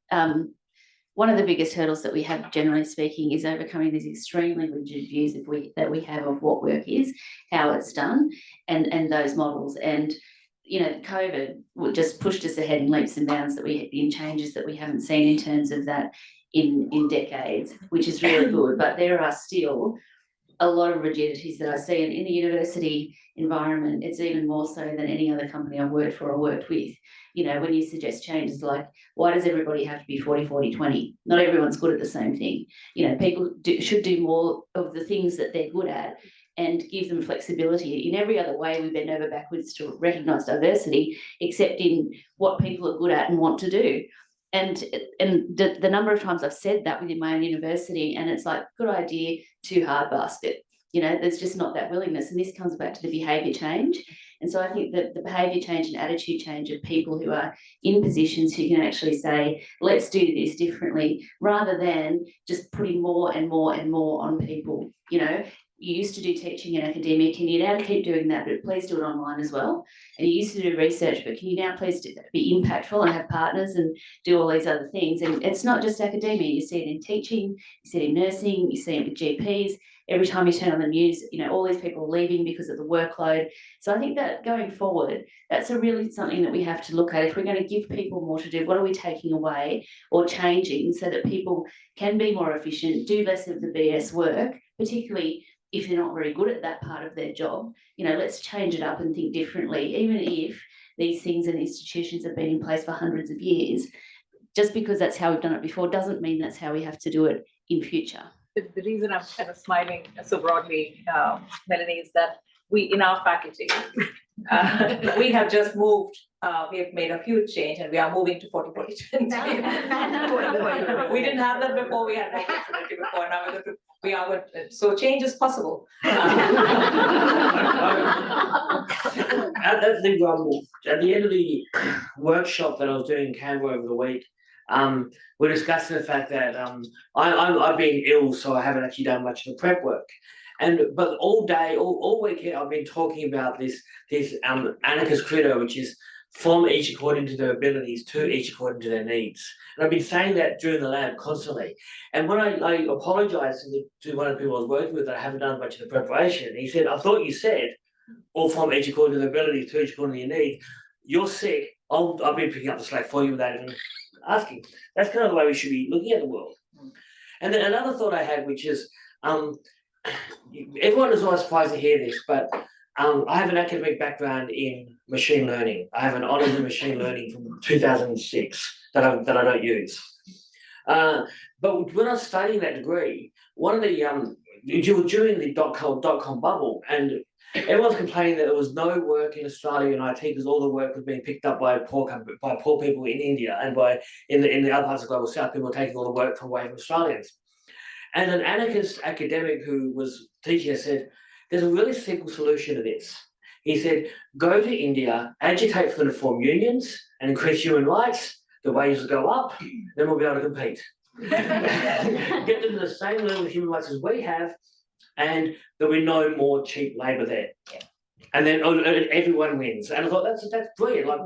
one of the biggest hurdles that we have, generally speaking, is overcoming these extremely rigid views that we have of what work is, how it's done, and those models. And you know, COVID just pushed us ahead in leaps and bounds in changes that we haven't seen in terms of that in decades, which is really good. But there are still a lot of rigidities that I see, and in the university environment, it's even more so than any other company I've worked for or worked with. You know, when you suggest changes like, why does everybody have to be 40-40-20? Not everyone's good at the same thing. You know, people should do more of the things that they're good at and give them flexibility. In every other way, we bend over backwards to recognise diversity, except in what people are good at and want to do. And the number of times I've said that within my own university, and it's like, good idea, too hard basket. You know, there's just not that willingness. And this comes back to the behaviour change. And so I think that the behaviour change and attitude change of people who are in positions who can actually say, let's do this differently, rather than just putting more and more and more on people. You know, you used to do teaching in academic, and you now keep doing that, but please do it online as well. And you used to do research, but can you now please do that, be impactful and have partners and do all these other things? And it's not just academia. You see it in teaching, you see it in nursing, you see it with GPs. Every time you turn on the news, you know, all these people are leaving because of the workload. So I think that going forward, that's really something that we have to look at. If we're going to give people more to do, what are we taking away or changing so that people can be more efficient, do less of the BS work, particularly if they're not very good at that part of their job? You know, let's change it up and think differently, even if these things and institutions have been in place for hundreds of years. Just because that's how we've done it before doesn't mean that's how we have to do it in future. The reason I'm kind of smiling so broadly, Melanie, is that we, in our faculty, we have just moved, we have made a huge change, and we are moving to 40-40-20. We didn't have that before, we had no flexibility before, now we are, so change is possible. At the end of the workshop that I was doing in Canberra over the week, we're discussing the fact that I've been ill, so I haven't actually done much of the prep work. But all day, all week here, I've been talking about this anarchist credo, which is from each according to their abilities, to each according to their needs. And I've been saying that during the lab constantly. And when I apologised to one of the people I was working with that I haven't done much of the preparation, he said, I thought you said, all from each according to their abilities, to each according to your needs. You're sick. I've been picking up the slack for you without even asking. That's kind of the way we should be looking at the world. And then another thought I had, which is, everyone is always surprised to hear this, but I have an academic background in machine learning. I have an honours in machine learning from 2006 that I don't use. But when I was studying that degree, one of the during the dot-com bubble, and everyone's complaining that there was no work in Australia in IT because all the work was being picked up by poor people in India, and in the other parts of the global south, people were taking all the work away from Australians. And an anarchist academic who was teaching us said, there's a really simple solution to this. He said, go to India, agitate for them to form unions and increase human rights, the wages will go up, then we'll be able to compete. Get them to the same level of human rights as we have, and there'll be no more cheap labour there. Yeah. And then everyone wins. And I thought that's brilliant. Like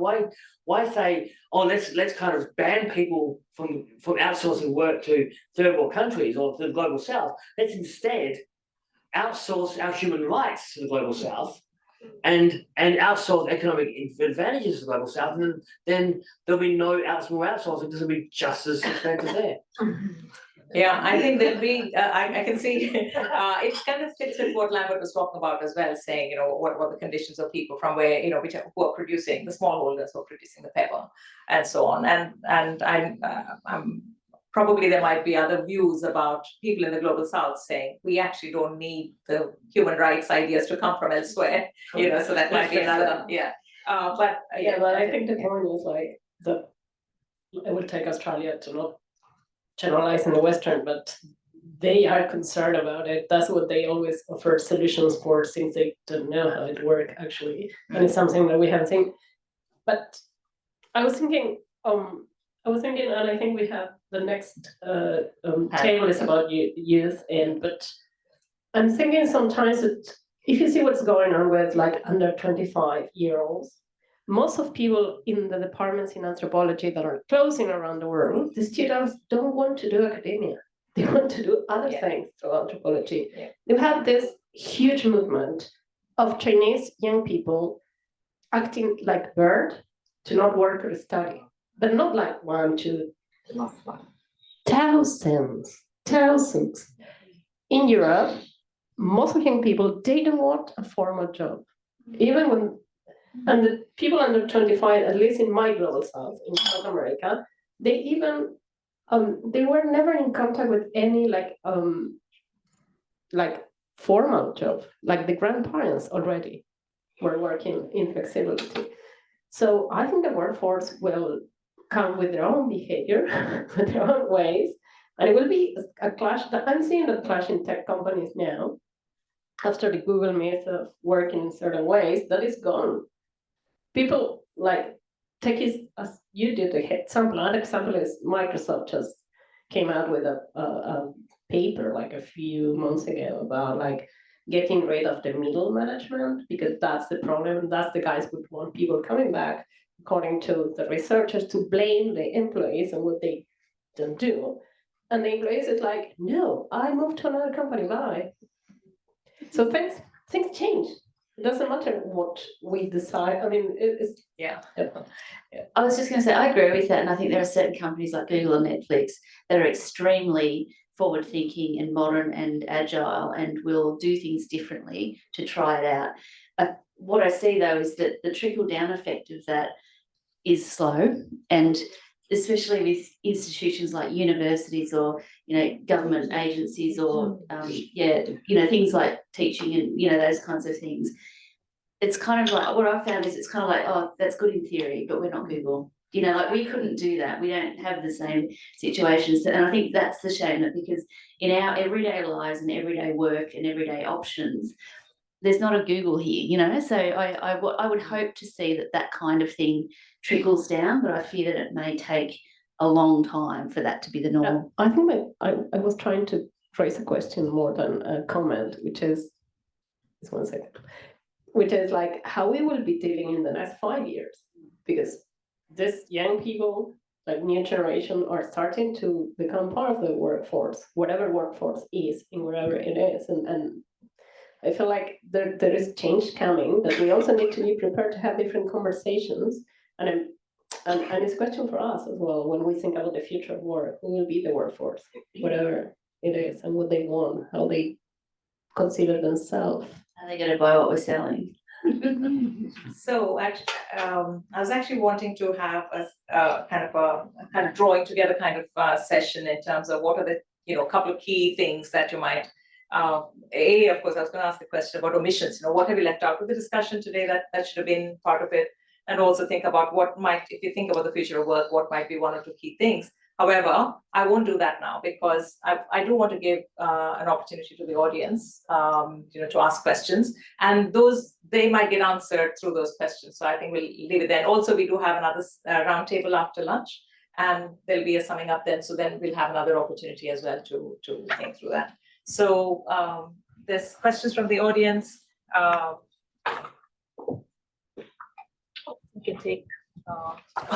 why say, oh, let's kind of ban people from outsourcing work to third world countries or to the global south. Let's instead outsource our human rights to the global south and outsource economic advantages to the global south, and then there'll be no more outsourcing because it'll be just as expensive there. Yeah, I think there'll be, I can see, it kind of fits with what Lambert was talking about as well, saying, you know, what the conditions of people from where, you know, who are producing, the smallholders who are producing the pepper and so on. And I'm probably there might be other views about people in the global south saying, we actually don't need the human rights ideas to come from elsewhere, you know, so that might be another, yeah. But I think the point is like, it would take Australia to not generalize in the Western, but they are concerned about it. That's what they always offer solutions for, since they don't know how it works actually. And it's something that we haven't seen. But I was thinking, and I think we have the next table is about youth, but I'm thinking sometimes that if you see what's going on with like under 25-year-olds, most of people in the departments in anthropology that are closing around the world, the students don't want to do academia. They want to do other things through anthropology. Yeah. You have this huge movement of Chinese young people acting like bird to not work or study, but not like 1, 2, thousands. In Europe, most of young people, they don't want a formal job. Even when, and the people under 25, at least in my global south, in South America, they even, they were never in contact with any like formal job, like the grandparents already were working in flexibility. So I think the workforce will come with their own behavior, with their own ways, and it will be a clash. I'm seeing that clash in tech companies now, after the Google myth of working in certain ways, that is gone. People like techies, as you did the example. Another example is Microsoft just came out with a paper like a few months ago about like getting rid of the middle management, because that's the problem. That's the guys who want people coming back, according to the researchers, to blame the employees and what they don't do. And the employees is like, no, I moved to another company, bye. So things change. It doesn't matter what we decide. I mean, it's I was just going to say, I agree with that. And I think there are certain companies like Google and Netflix that are extremely forward-thinking and modern and agile and will do things differently to try it out. What I see, though, is that the trickle-down effect of that is slow, and especially with institutions like universities or, you know, government agencies or, things like teaching and, you know, those kinds of things. It's kind of like, what I found is it's kind of like, oh, that's good in theory, but we're not Google. You know, like we couldn't do that. We don't have the same situations. And I think that's the shame, that because in our everyday lives and everyday work and everyday options, there's not a Google here, you know. So I would hope to see that kind of thing trickles down, but I fear that it may take a long time for that to be the norm. I think that I was trying to phrase a question more than a comment, which is, just 1 second, which is like how we will be dealing in the next 5 years, because this young people, like new generation, are starting to become part of the workforce, whatever workforce is in wherever it is, and I feel like there is change coming, that we also need to be prepared to have different conversations. And it's a question for us as well, when we think about the future of work, who will be the workforce, whatever it is, and what they want, how they consider themselves. Are they going to buy what we're selling? So actually, I was actually wanting to have a kind of drawing together kind of session in terms of what are the, you know, couple of key things that you might. Of course, I was going to ask the question about omissions. You know, what have you left out of the discussion today that should have been part of it, and also think about what might, if you think about the future of work, what might be 1 or 2 key things. However, I won't do that now, because I do want to give an opportunity to the audience, to ask questions, and they might get answered through those questions. So I think we'll leave it there. Also, we do have another roundtable after lunch, and there'll be a summing up then, so then we'll have another opportunity as well to think through that. So there's questions from the audience. We can take.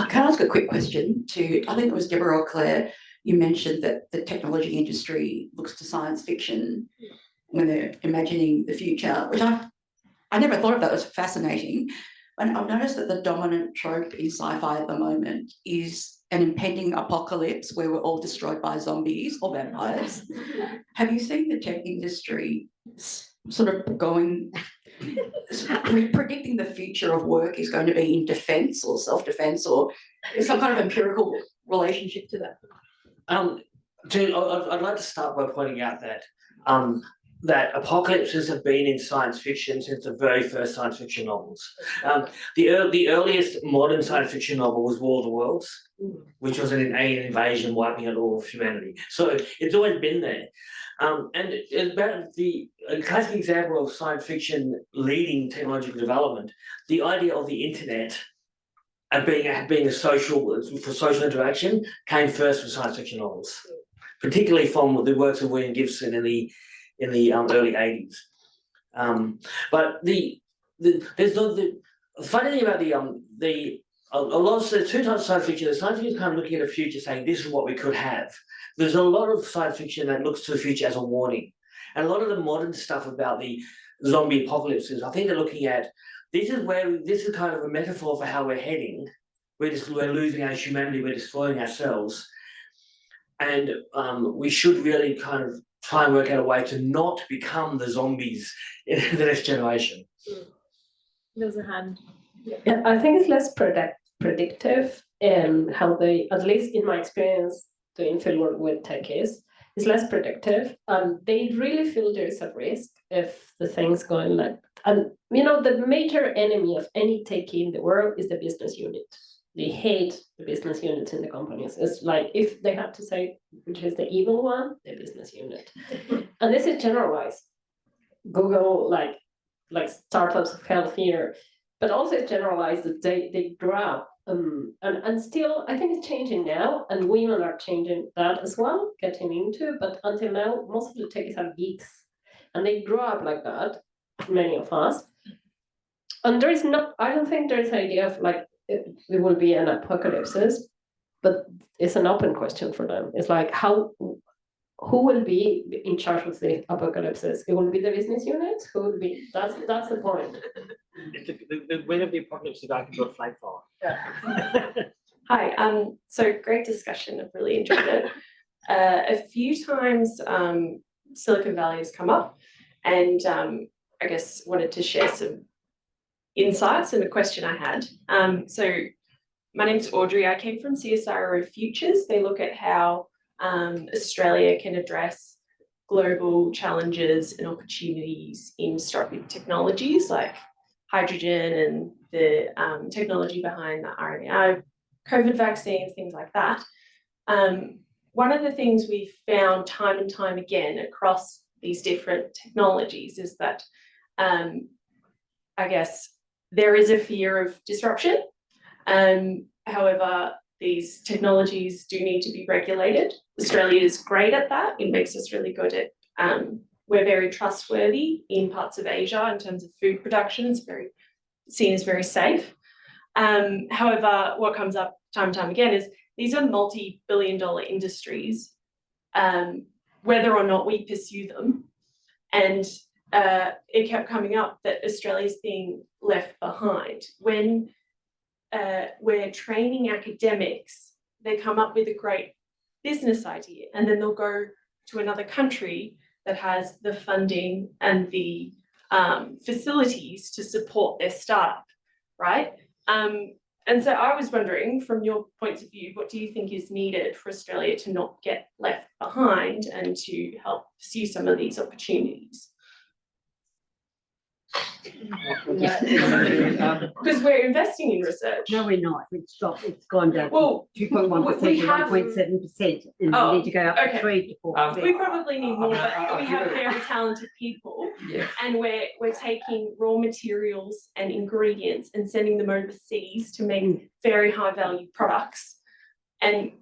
Can I ask a quick question to, I think it was Deborah or Claire, you mentioned that the technology industry looks to science fiction when they're imagining the future, which I never thought of that as fascinating. And I've noticed that the dominant trope in sci-fi at the moment is an impending apocalypse where we're all destroyed by zombies or vampires. Have you seen the tech industry sort of going, predicting the future of work is going to be in defence or self-defence, or is some kind of empirical relationship to that? I'd like to start by pointing out that that apocalypses have been in science fiction since the very first science fiction novels. The earliest modern science fiction novel was War of the Worlds, which was an alien invasion wiping out all of humanity. So it's always been there. And it's about a classic example of science fiction leading technological development, the idea of the internet and being a social interaction came first from science fiction novels, particularly from the works of William Gibson in the early 80s. But there's the funny thing about a lot of two types of science fiction. The science fiction is kind of looking at the future, saying this is what we could have. There's a lot of science fiction that looks to the future as a warning, and a lot of the modern stuff about the zombie apocalypses, I think they're looking at this is kind of a metaphor for how we're heading. We're losing our humanity. We're destroying ourselves, and we should really kind of try and work out a way to not become the zombies in the next generation. There's a hand. Yeah, I think it's less predictive in how they, at least in my experience doing fieldwork with tech is, it's less predictive. They really feel there's a risk if the thing's going like, and the major enemy of any tech in the world is the business unit. They hate the business units in the companies. It's like, if they have to say which is the evil one, the business unit. And this is generalized. Google, like startups of health here, but also it's generalized that they grow up. And still, I think it's changing now, and women are changing that as well, getting into. But until now, most of the techies are geeks, and they grow up like that. Many of us, and there is not. I don't think there is an idea of like it will be an apocalypse, but it's an open question for them. It's like who will be in charge of the apocalypses? It will be the business units. Who will be? That's the point. The weight of the apocalypse is I can go flag fire. Yeah. Hi. So great discussion. I've really enjoyed it. A few times, Silicon Valley has come up, and I guess wanted to share some insights and a question I had. So my name's Audrey. I came from CSIRO Futures. They look at how Australia can address global challenges and opportunities in disruptive technologies like hydrogen and the technology behind the RNA, COVID vaccines, things like that. One of the things we've found time and time again across these different technologies is that I guess there is a fear of disruption. However, these technologies do need to be regulated. Australia is great at that. It makes us really good at, we're very trustworthy in parts of Asia in terms of food production. It's seen as very safe. However, what comes up time and time again is these are multi-billion-dollar industries, whether or not we pursue them. And it kept coming up that Australia's being left behind. When we're training academics, they come up with a great business idea, and then they'll go to another country that has the funding and the facilities to support their startup, right? And so I was wondering, from your points of view, what do you think is needed for Australia to not get left behind and to help pursue some of these opportunities? Because we're investing in research. No, we're not. It's stopped. It's gone down. Well, 2.1% to 1.7%, and we need to go up to 3 to 4%. We probably need more, but we have very talented people, and we're taking raw materials and ingredients and sending them overseas to make very high value products. And,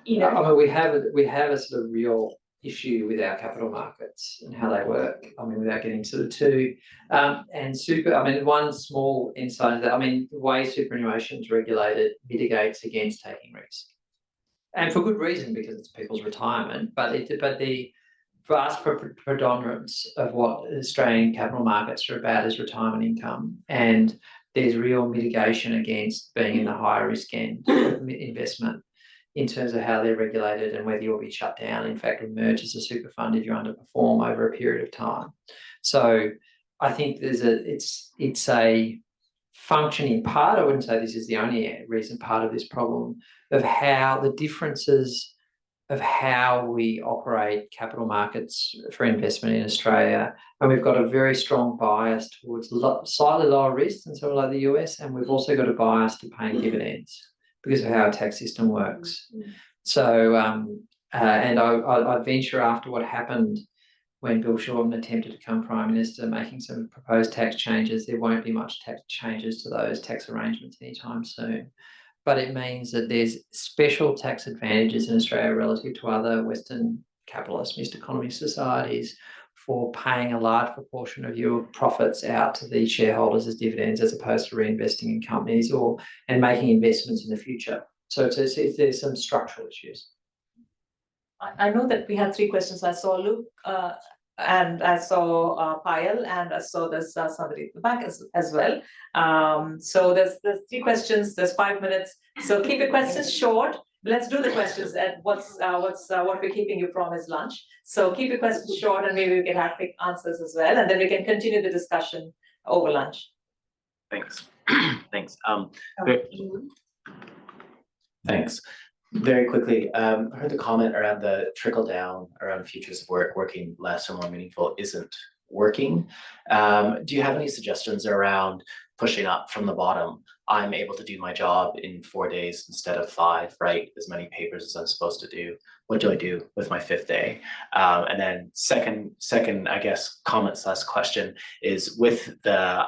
you I know, mean, we have a sort of real issue with our capital markets and how they work. I mean, without getting sort of too, and super, I mean, one small insight is that, I mean, the way superannuation is regulated mitigates against taking risk. And for good reason, because it's people's retirement, but the vast predominance of what Australian capital markets are about is retirement income, and there's real mitigation against being in the higher risk end of investment in terms of how they're regulated and whether you'll be shut down, in fact, emerge as a super fund if you underperform over a period of time. So I think it's a functioning part, I wouldn't say this is the only reason, part of this problem, of how the differences of how we operate capital markets for investment in Australia. And we've got a very strong bias towards slightly lower risk than somewhere like the US, and we've also got a bias to paying dividends because of how our tax system works. So, and I venture after what happened when Bill Shorten attempted to become Prime Minister, making some proposed tax changes, there won't be much tax changes to those tax arrangements anytime soon. But it means that there's special tax advantages in Australia relative to other Western capitalist mixed economy societies for paying a large proportion of your profits out to the shareholders as dividends, as opposed to reinvesting in companies and making investments in the future. So there's some structural issues. I know that we had 3 questions. I saw Luke and I saw Payal, and I saw there's somebody at the back as well. So there's 3 questions. There's 5 minutes. So keep your questions short. Let's do the questions. And what we're keeping you from is lunch. So keep your questions short, and maybe we can have quick answers as well, and then we can continue the discussion over lunch. Thanks. Thanks. Thanks. Very quickly, I heard the comment around the trickle down around futures of work, working less or more meaningful isn't working. Do you have any suggestions around pushing up from the bottom? I'm able to do my job in 4 days instead of 5, write as many papers as I'm supposed to do. What do I do with my 5th day? And then second, I guess, comment/question is with the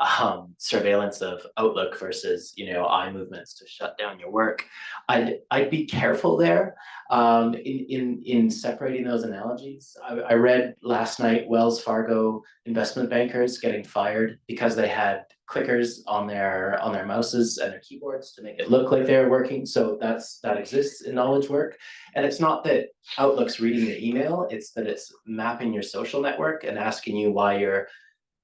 surveillance of Outlook versus, eye movements to shut down your work. I'd be careful there in separating those analogies. I read last night Wells Fargo investment bankers getting fired because they had clickers on their mouses and their keyboards to make it look like they were working. So that exists in knowledge work. And it's not that Outlook's reading your email, it's that it's mapping your social network and asking you why you're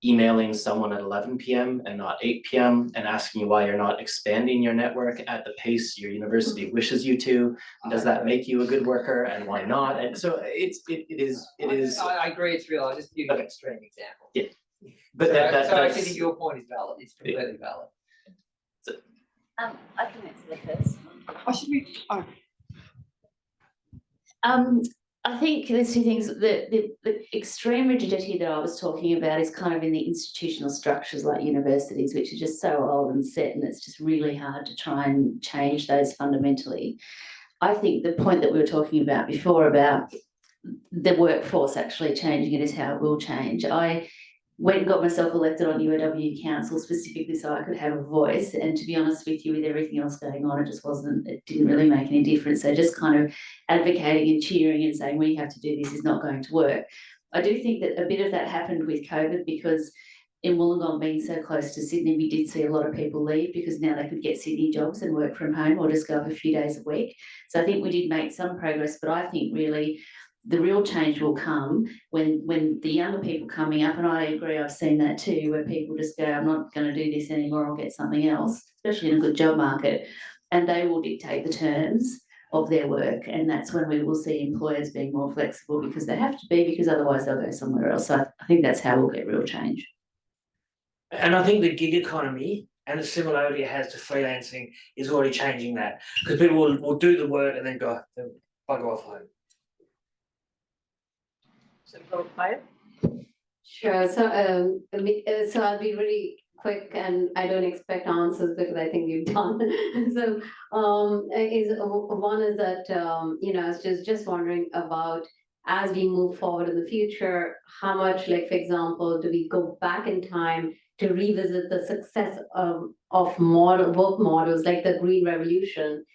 emailing someone at 11 p.m. and not 8 p.m. and asking you why you're not expanding your network at the pace your university wishes you to. Does that make you a good worker, and why not? And so it is. I agree, it's real. I just give you an extreme example. Yeah. But so I think your point is valid. It's completely valid. I can answer the first one. Or should we? Oh. I think there's 2 things. The extreme rigidity that I was talking about is kind of in the institutional structures like universities, which are just so old and set, and it's just really hard to try and change those fundamentally. I think the point that we were talking about before about the workforce actually changing it is how it will change. I went and got myself elected on UOW Council specifically so I could have a voice, and to be honest with you, with everything else going on, it didn't really make any difference. So just kind of advocating and cheering and saying we have to do this is not going to work. I do think that a bit of that happened with COVID, because in Wollongong being so close to Sydney, we did see a lot of people leave because now they could get Sydney jobs and work from home or just go up a few days a week. So I think we did make some progress, but I think really the real change will come when the younger people coming up, and I agree, I've seen that too, where people just go, I'm not going to do this anymore, I'll get something else, especially in a good job market, and they will dictate the terms of their work, and that's when we will see employers being more flexible because they have to be, because otherwise they'll go somewhere else. So I think that's how we'll get real change. And I think the gig economy and the similarity it has to freelancing is already changing that, because people will do the work and then go bugger off home. Sure. So I'll be really quick, and I don't expect answers because I think you've done. So one is that I was just wondering about, as we move forward in the future, how much, like for example, do we go back in time to revisit the success of work models like the Green Revolution,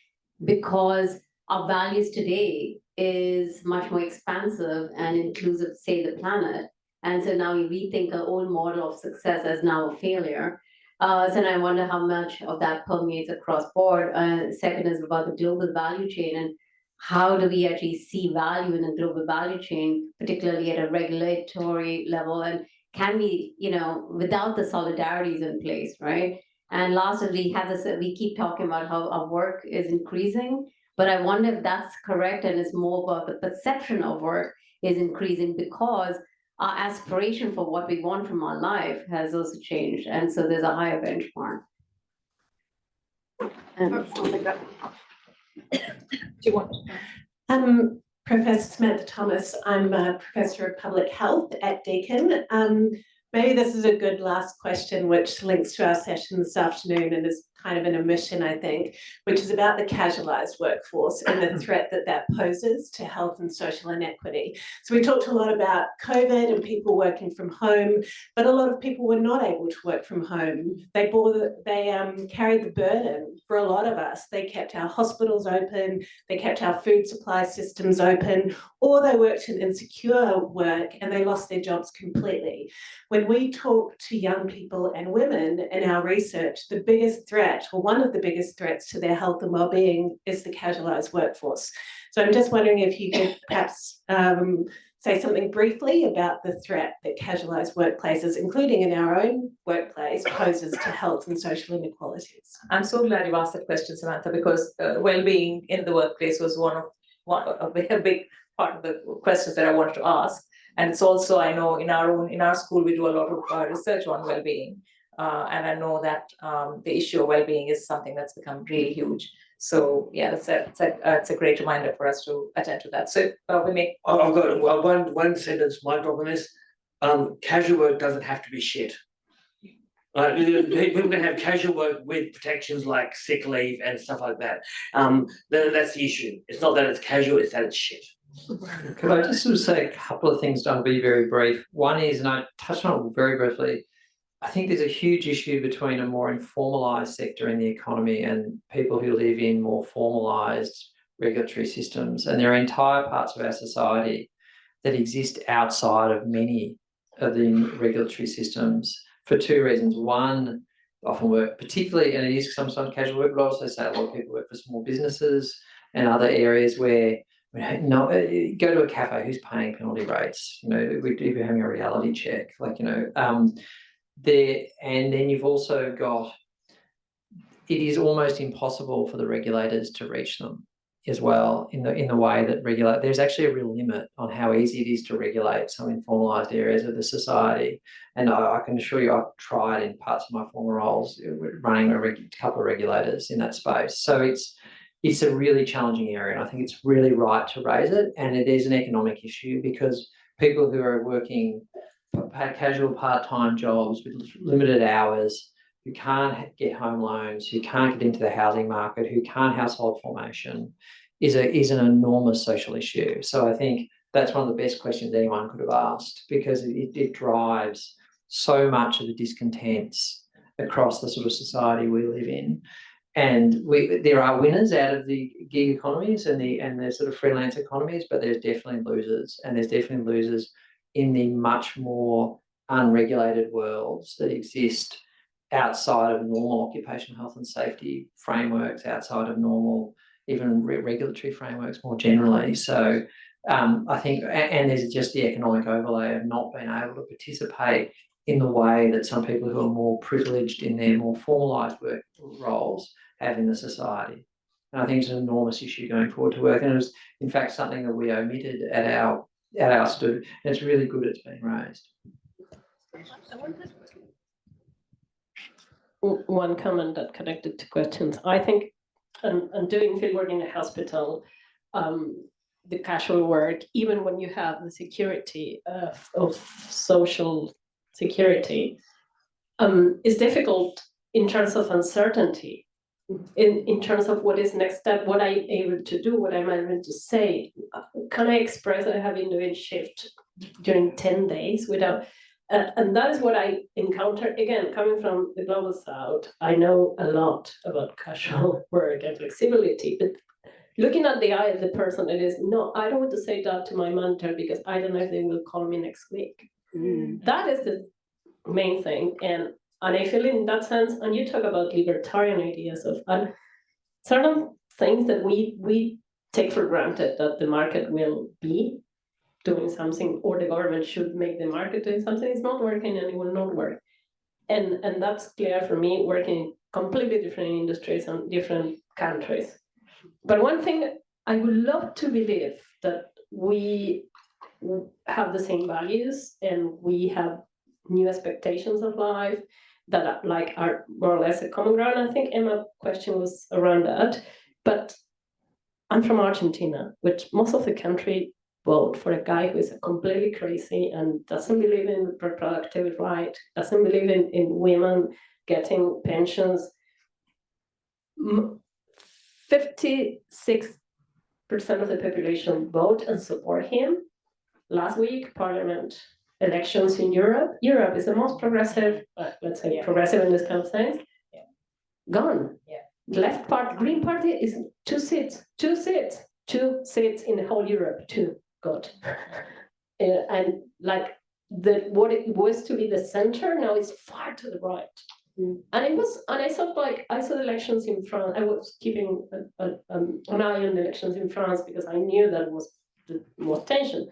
because our values today is much more expansive and inclusive, say, the planet. And so now we rethink an old model of success as now a failure. So I wonder how much of that permeates across board. Second is about the global value chain, and how do we actually see value in the global value chain, particularly at a regulatory level, and can we, without the solidarities in place, right? And last is we keep talking about how our work is increasing, but I wonder if that's correct and it's more about the perception of work is increasing because our aspiration for what we want from our life has also changed. And so there's a higher benchmark. Do you want? Professor Samantha Thomas, I'm a professor of public health at Deakin. Maybe this is a good last question, which links to our session this afternoon and is kind of an omission, I think, which is about the casualised workforce and the threat that that poses to health and social inequity. So we talked a lot about COVID and people working from home, but a lot of people were not able to work from home. They carried the burden for a lot of us. They kept our hospitals open, they kept our food supply systems open, or they worked in insecure work and they lost their jobs completely. When we talk to young people and women in our research, the biggest threat, or one of the biggest threats to their health and well-being, is the casualised workforce. So I'm just wondering if you could perhaps say something briefly about the threat that casualised workplaces, including in our own workplace, poses to health and social inequalities. I'm so glad you asked that question, Samantha, because well-being in the workplace was one of a big part of the questions that I wanted to ask. And it's also, I know in our school, we do a lot of research on well-being. And I know that the issue of well-being is something that's become really huge. So yeah, it's a great reminder for us to attend to that. So we make. I've got one sentence. My problem is casual work doesn't have to be shit. People can have casual work with protections like sick leave and stuff like that. That's the issue. It's not that it's casual; it's that it's shit. Could I just sort of say a couple of things, I'll be very brief. One is, and I touched on it very briefly, I think there's a huge issue between a more informalised sector in the economy and people who live in more formalised regulatory systems. And there are entire parts of our society that exist outside of many of the regulatory systems for two reasons. One, often work particularly, and it is sometimes casual work, but I also say a lot of people work for small businesses and other areas where go to a cafe, who's paying penalty rates? We're having a reality check, there, and then you've also got, it is almost impossible for the regulators to reach them as well in the way that there's actually a real limit on how easy it is to regulate some informalised areas of the society. And I can assure you, I've tried in parts of my former roles running a couple of regulators in that space. So it's a really challenging area, and I think it's really right to raise it. And it is an economic issue because people who are working casual part-time jobs with limited hours, who can't get home loans, who can't get into the housing market, who can't household formation, is an enormous social issue. So I think that's one of the best questions anyone could have asked, because it drives so much of the discontents across the sort of society we live in. And there are winners out of the gig economies and the sort of freelance economies, but there's definitely losers, and there's definitely losers in the much more unregulated worlds that exist outside of normal occupational health and safety frameworks, outside of normal even regulatory frameworks more generally. So I think, and there's just the economic overlay of not being able to participate in the way that some people who are more privileged in their more formalised work roles have in the society. And I think it's an enormous issue going forward to work. And it was, in fact, something that we omitted at our student, and it's really good it's been raised. One comment that connected to questions. I think, and doing field work in a hospital, the casual work, even when you have the security of social security, is difficult in terms of uncertainty. In terms of what is next step, what I'm able to do, what I'm able to say, can I express that I have been doing shift during 10 days without, and that is what I encounter, again, coming from the Global South. I know a lot about casual work and flexibility, but looking at the eye of the person, it is, no, I don't want to say that to my manager because I don't know if they will call me next week. That is the main thing. And I feel in that sense, and you talk about libertarian ideas of certain things that we take for granted, that the market will be doing something or the government should make the market doing something. It's not working and it will not work. And that's clear for me, working in completely different industries and different countries. But one thing I would love to believe that we have the same values and we have new expectations of life that are more or less a common ground. I think Emma's question was around that. But I'm from Argentina, which most of the country vote for a guy who is completely crazy and doesn't believe in reproductive right, doesn't believe in women getting pensions. 56% of the population vote and support him. Last week, parliament elections in Europe. Europe is the most progressive, let's say, progressive in this kind of things. Gone. The left part, Green Party is 2 seats in the whole Europe. 2. God. And like what it was to be the center now is far to the right. And I thought I saw the elections in France. I was keeping an eye on the elections in France because I knew that was the most tension.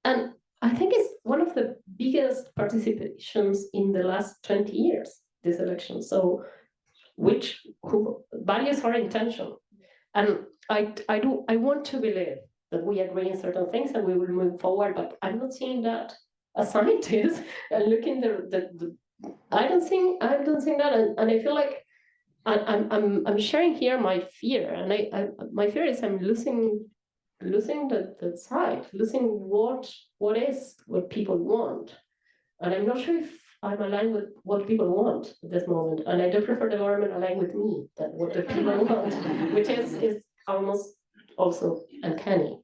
And I think it's one of the biggest participations in the last 20 years, this election. So who values are intentional. And I want to believe that we agree on certain things and we will move forward, but I'm not seeing that as scientists and looking I don't think that, and I feel like I'm sharing here my fear, and my fear is I'm losing the sight, losing what people want, and I'm not sure if I'm aligned with what people want at this moment, and I do prefer the government align with me than what the people want, which is almost also uncanny.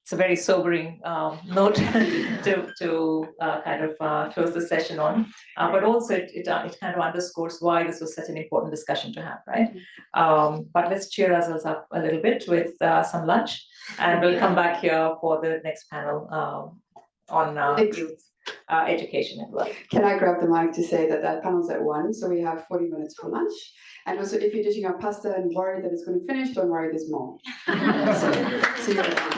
It's a very sobering note to kind of close the session on, but also it kind of underscores why this was such an important discussion to have, right? But let's cheer ourselves up a little bit with some lunch, and we'll come back here for the next panel on youth education and work. Can I grab the mic to say that panel's at 1, so we have 40 minutes for lunch. And also, if you're dishing up pasta and worried that it's going to finish, don't worry, there's more. So, see you at 1.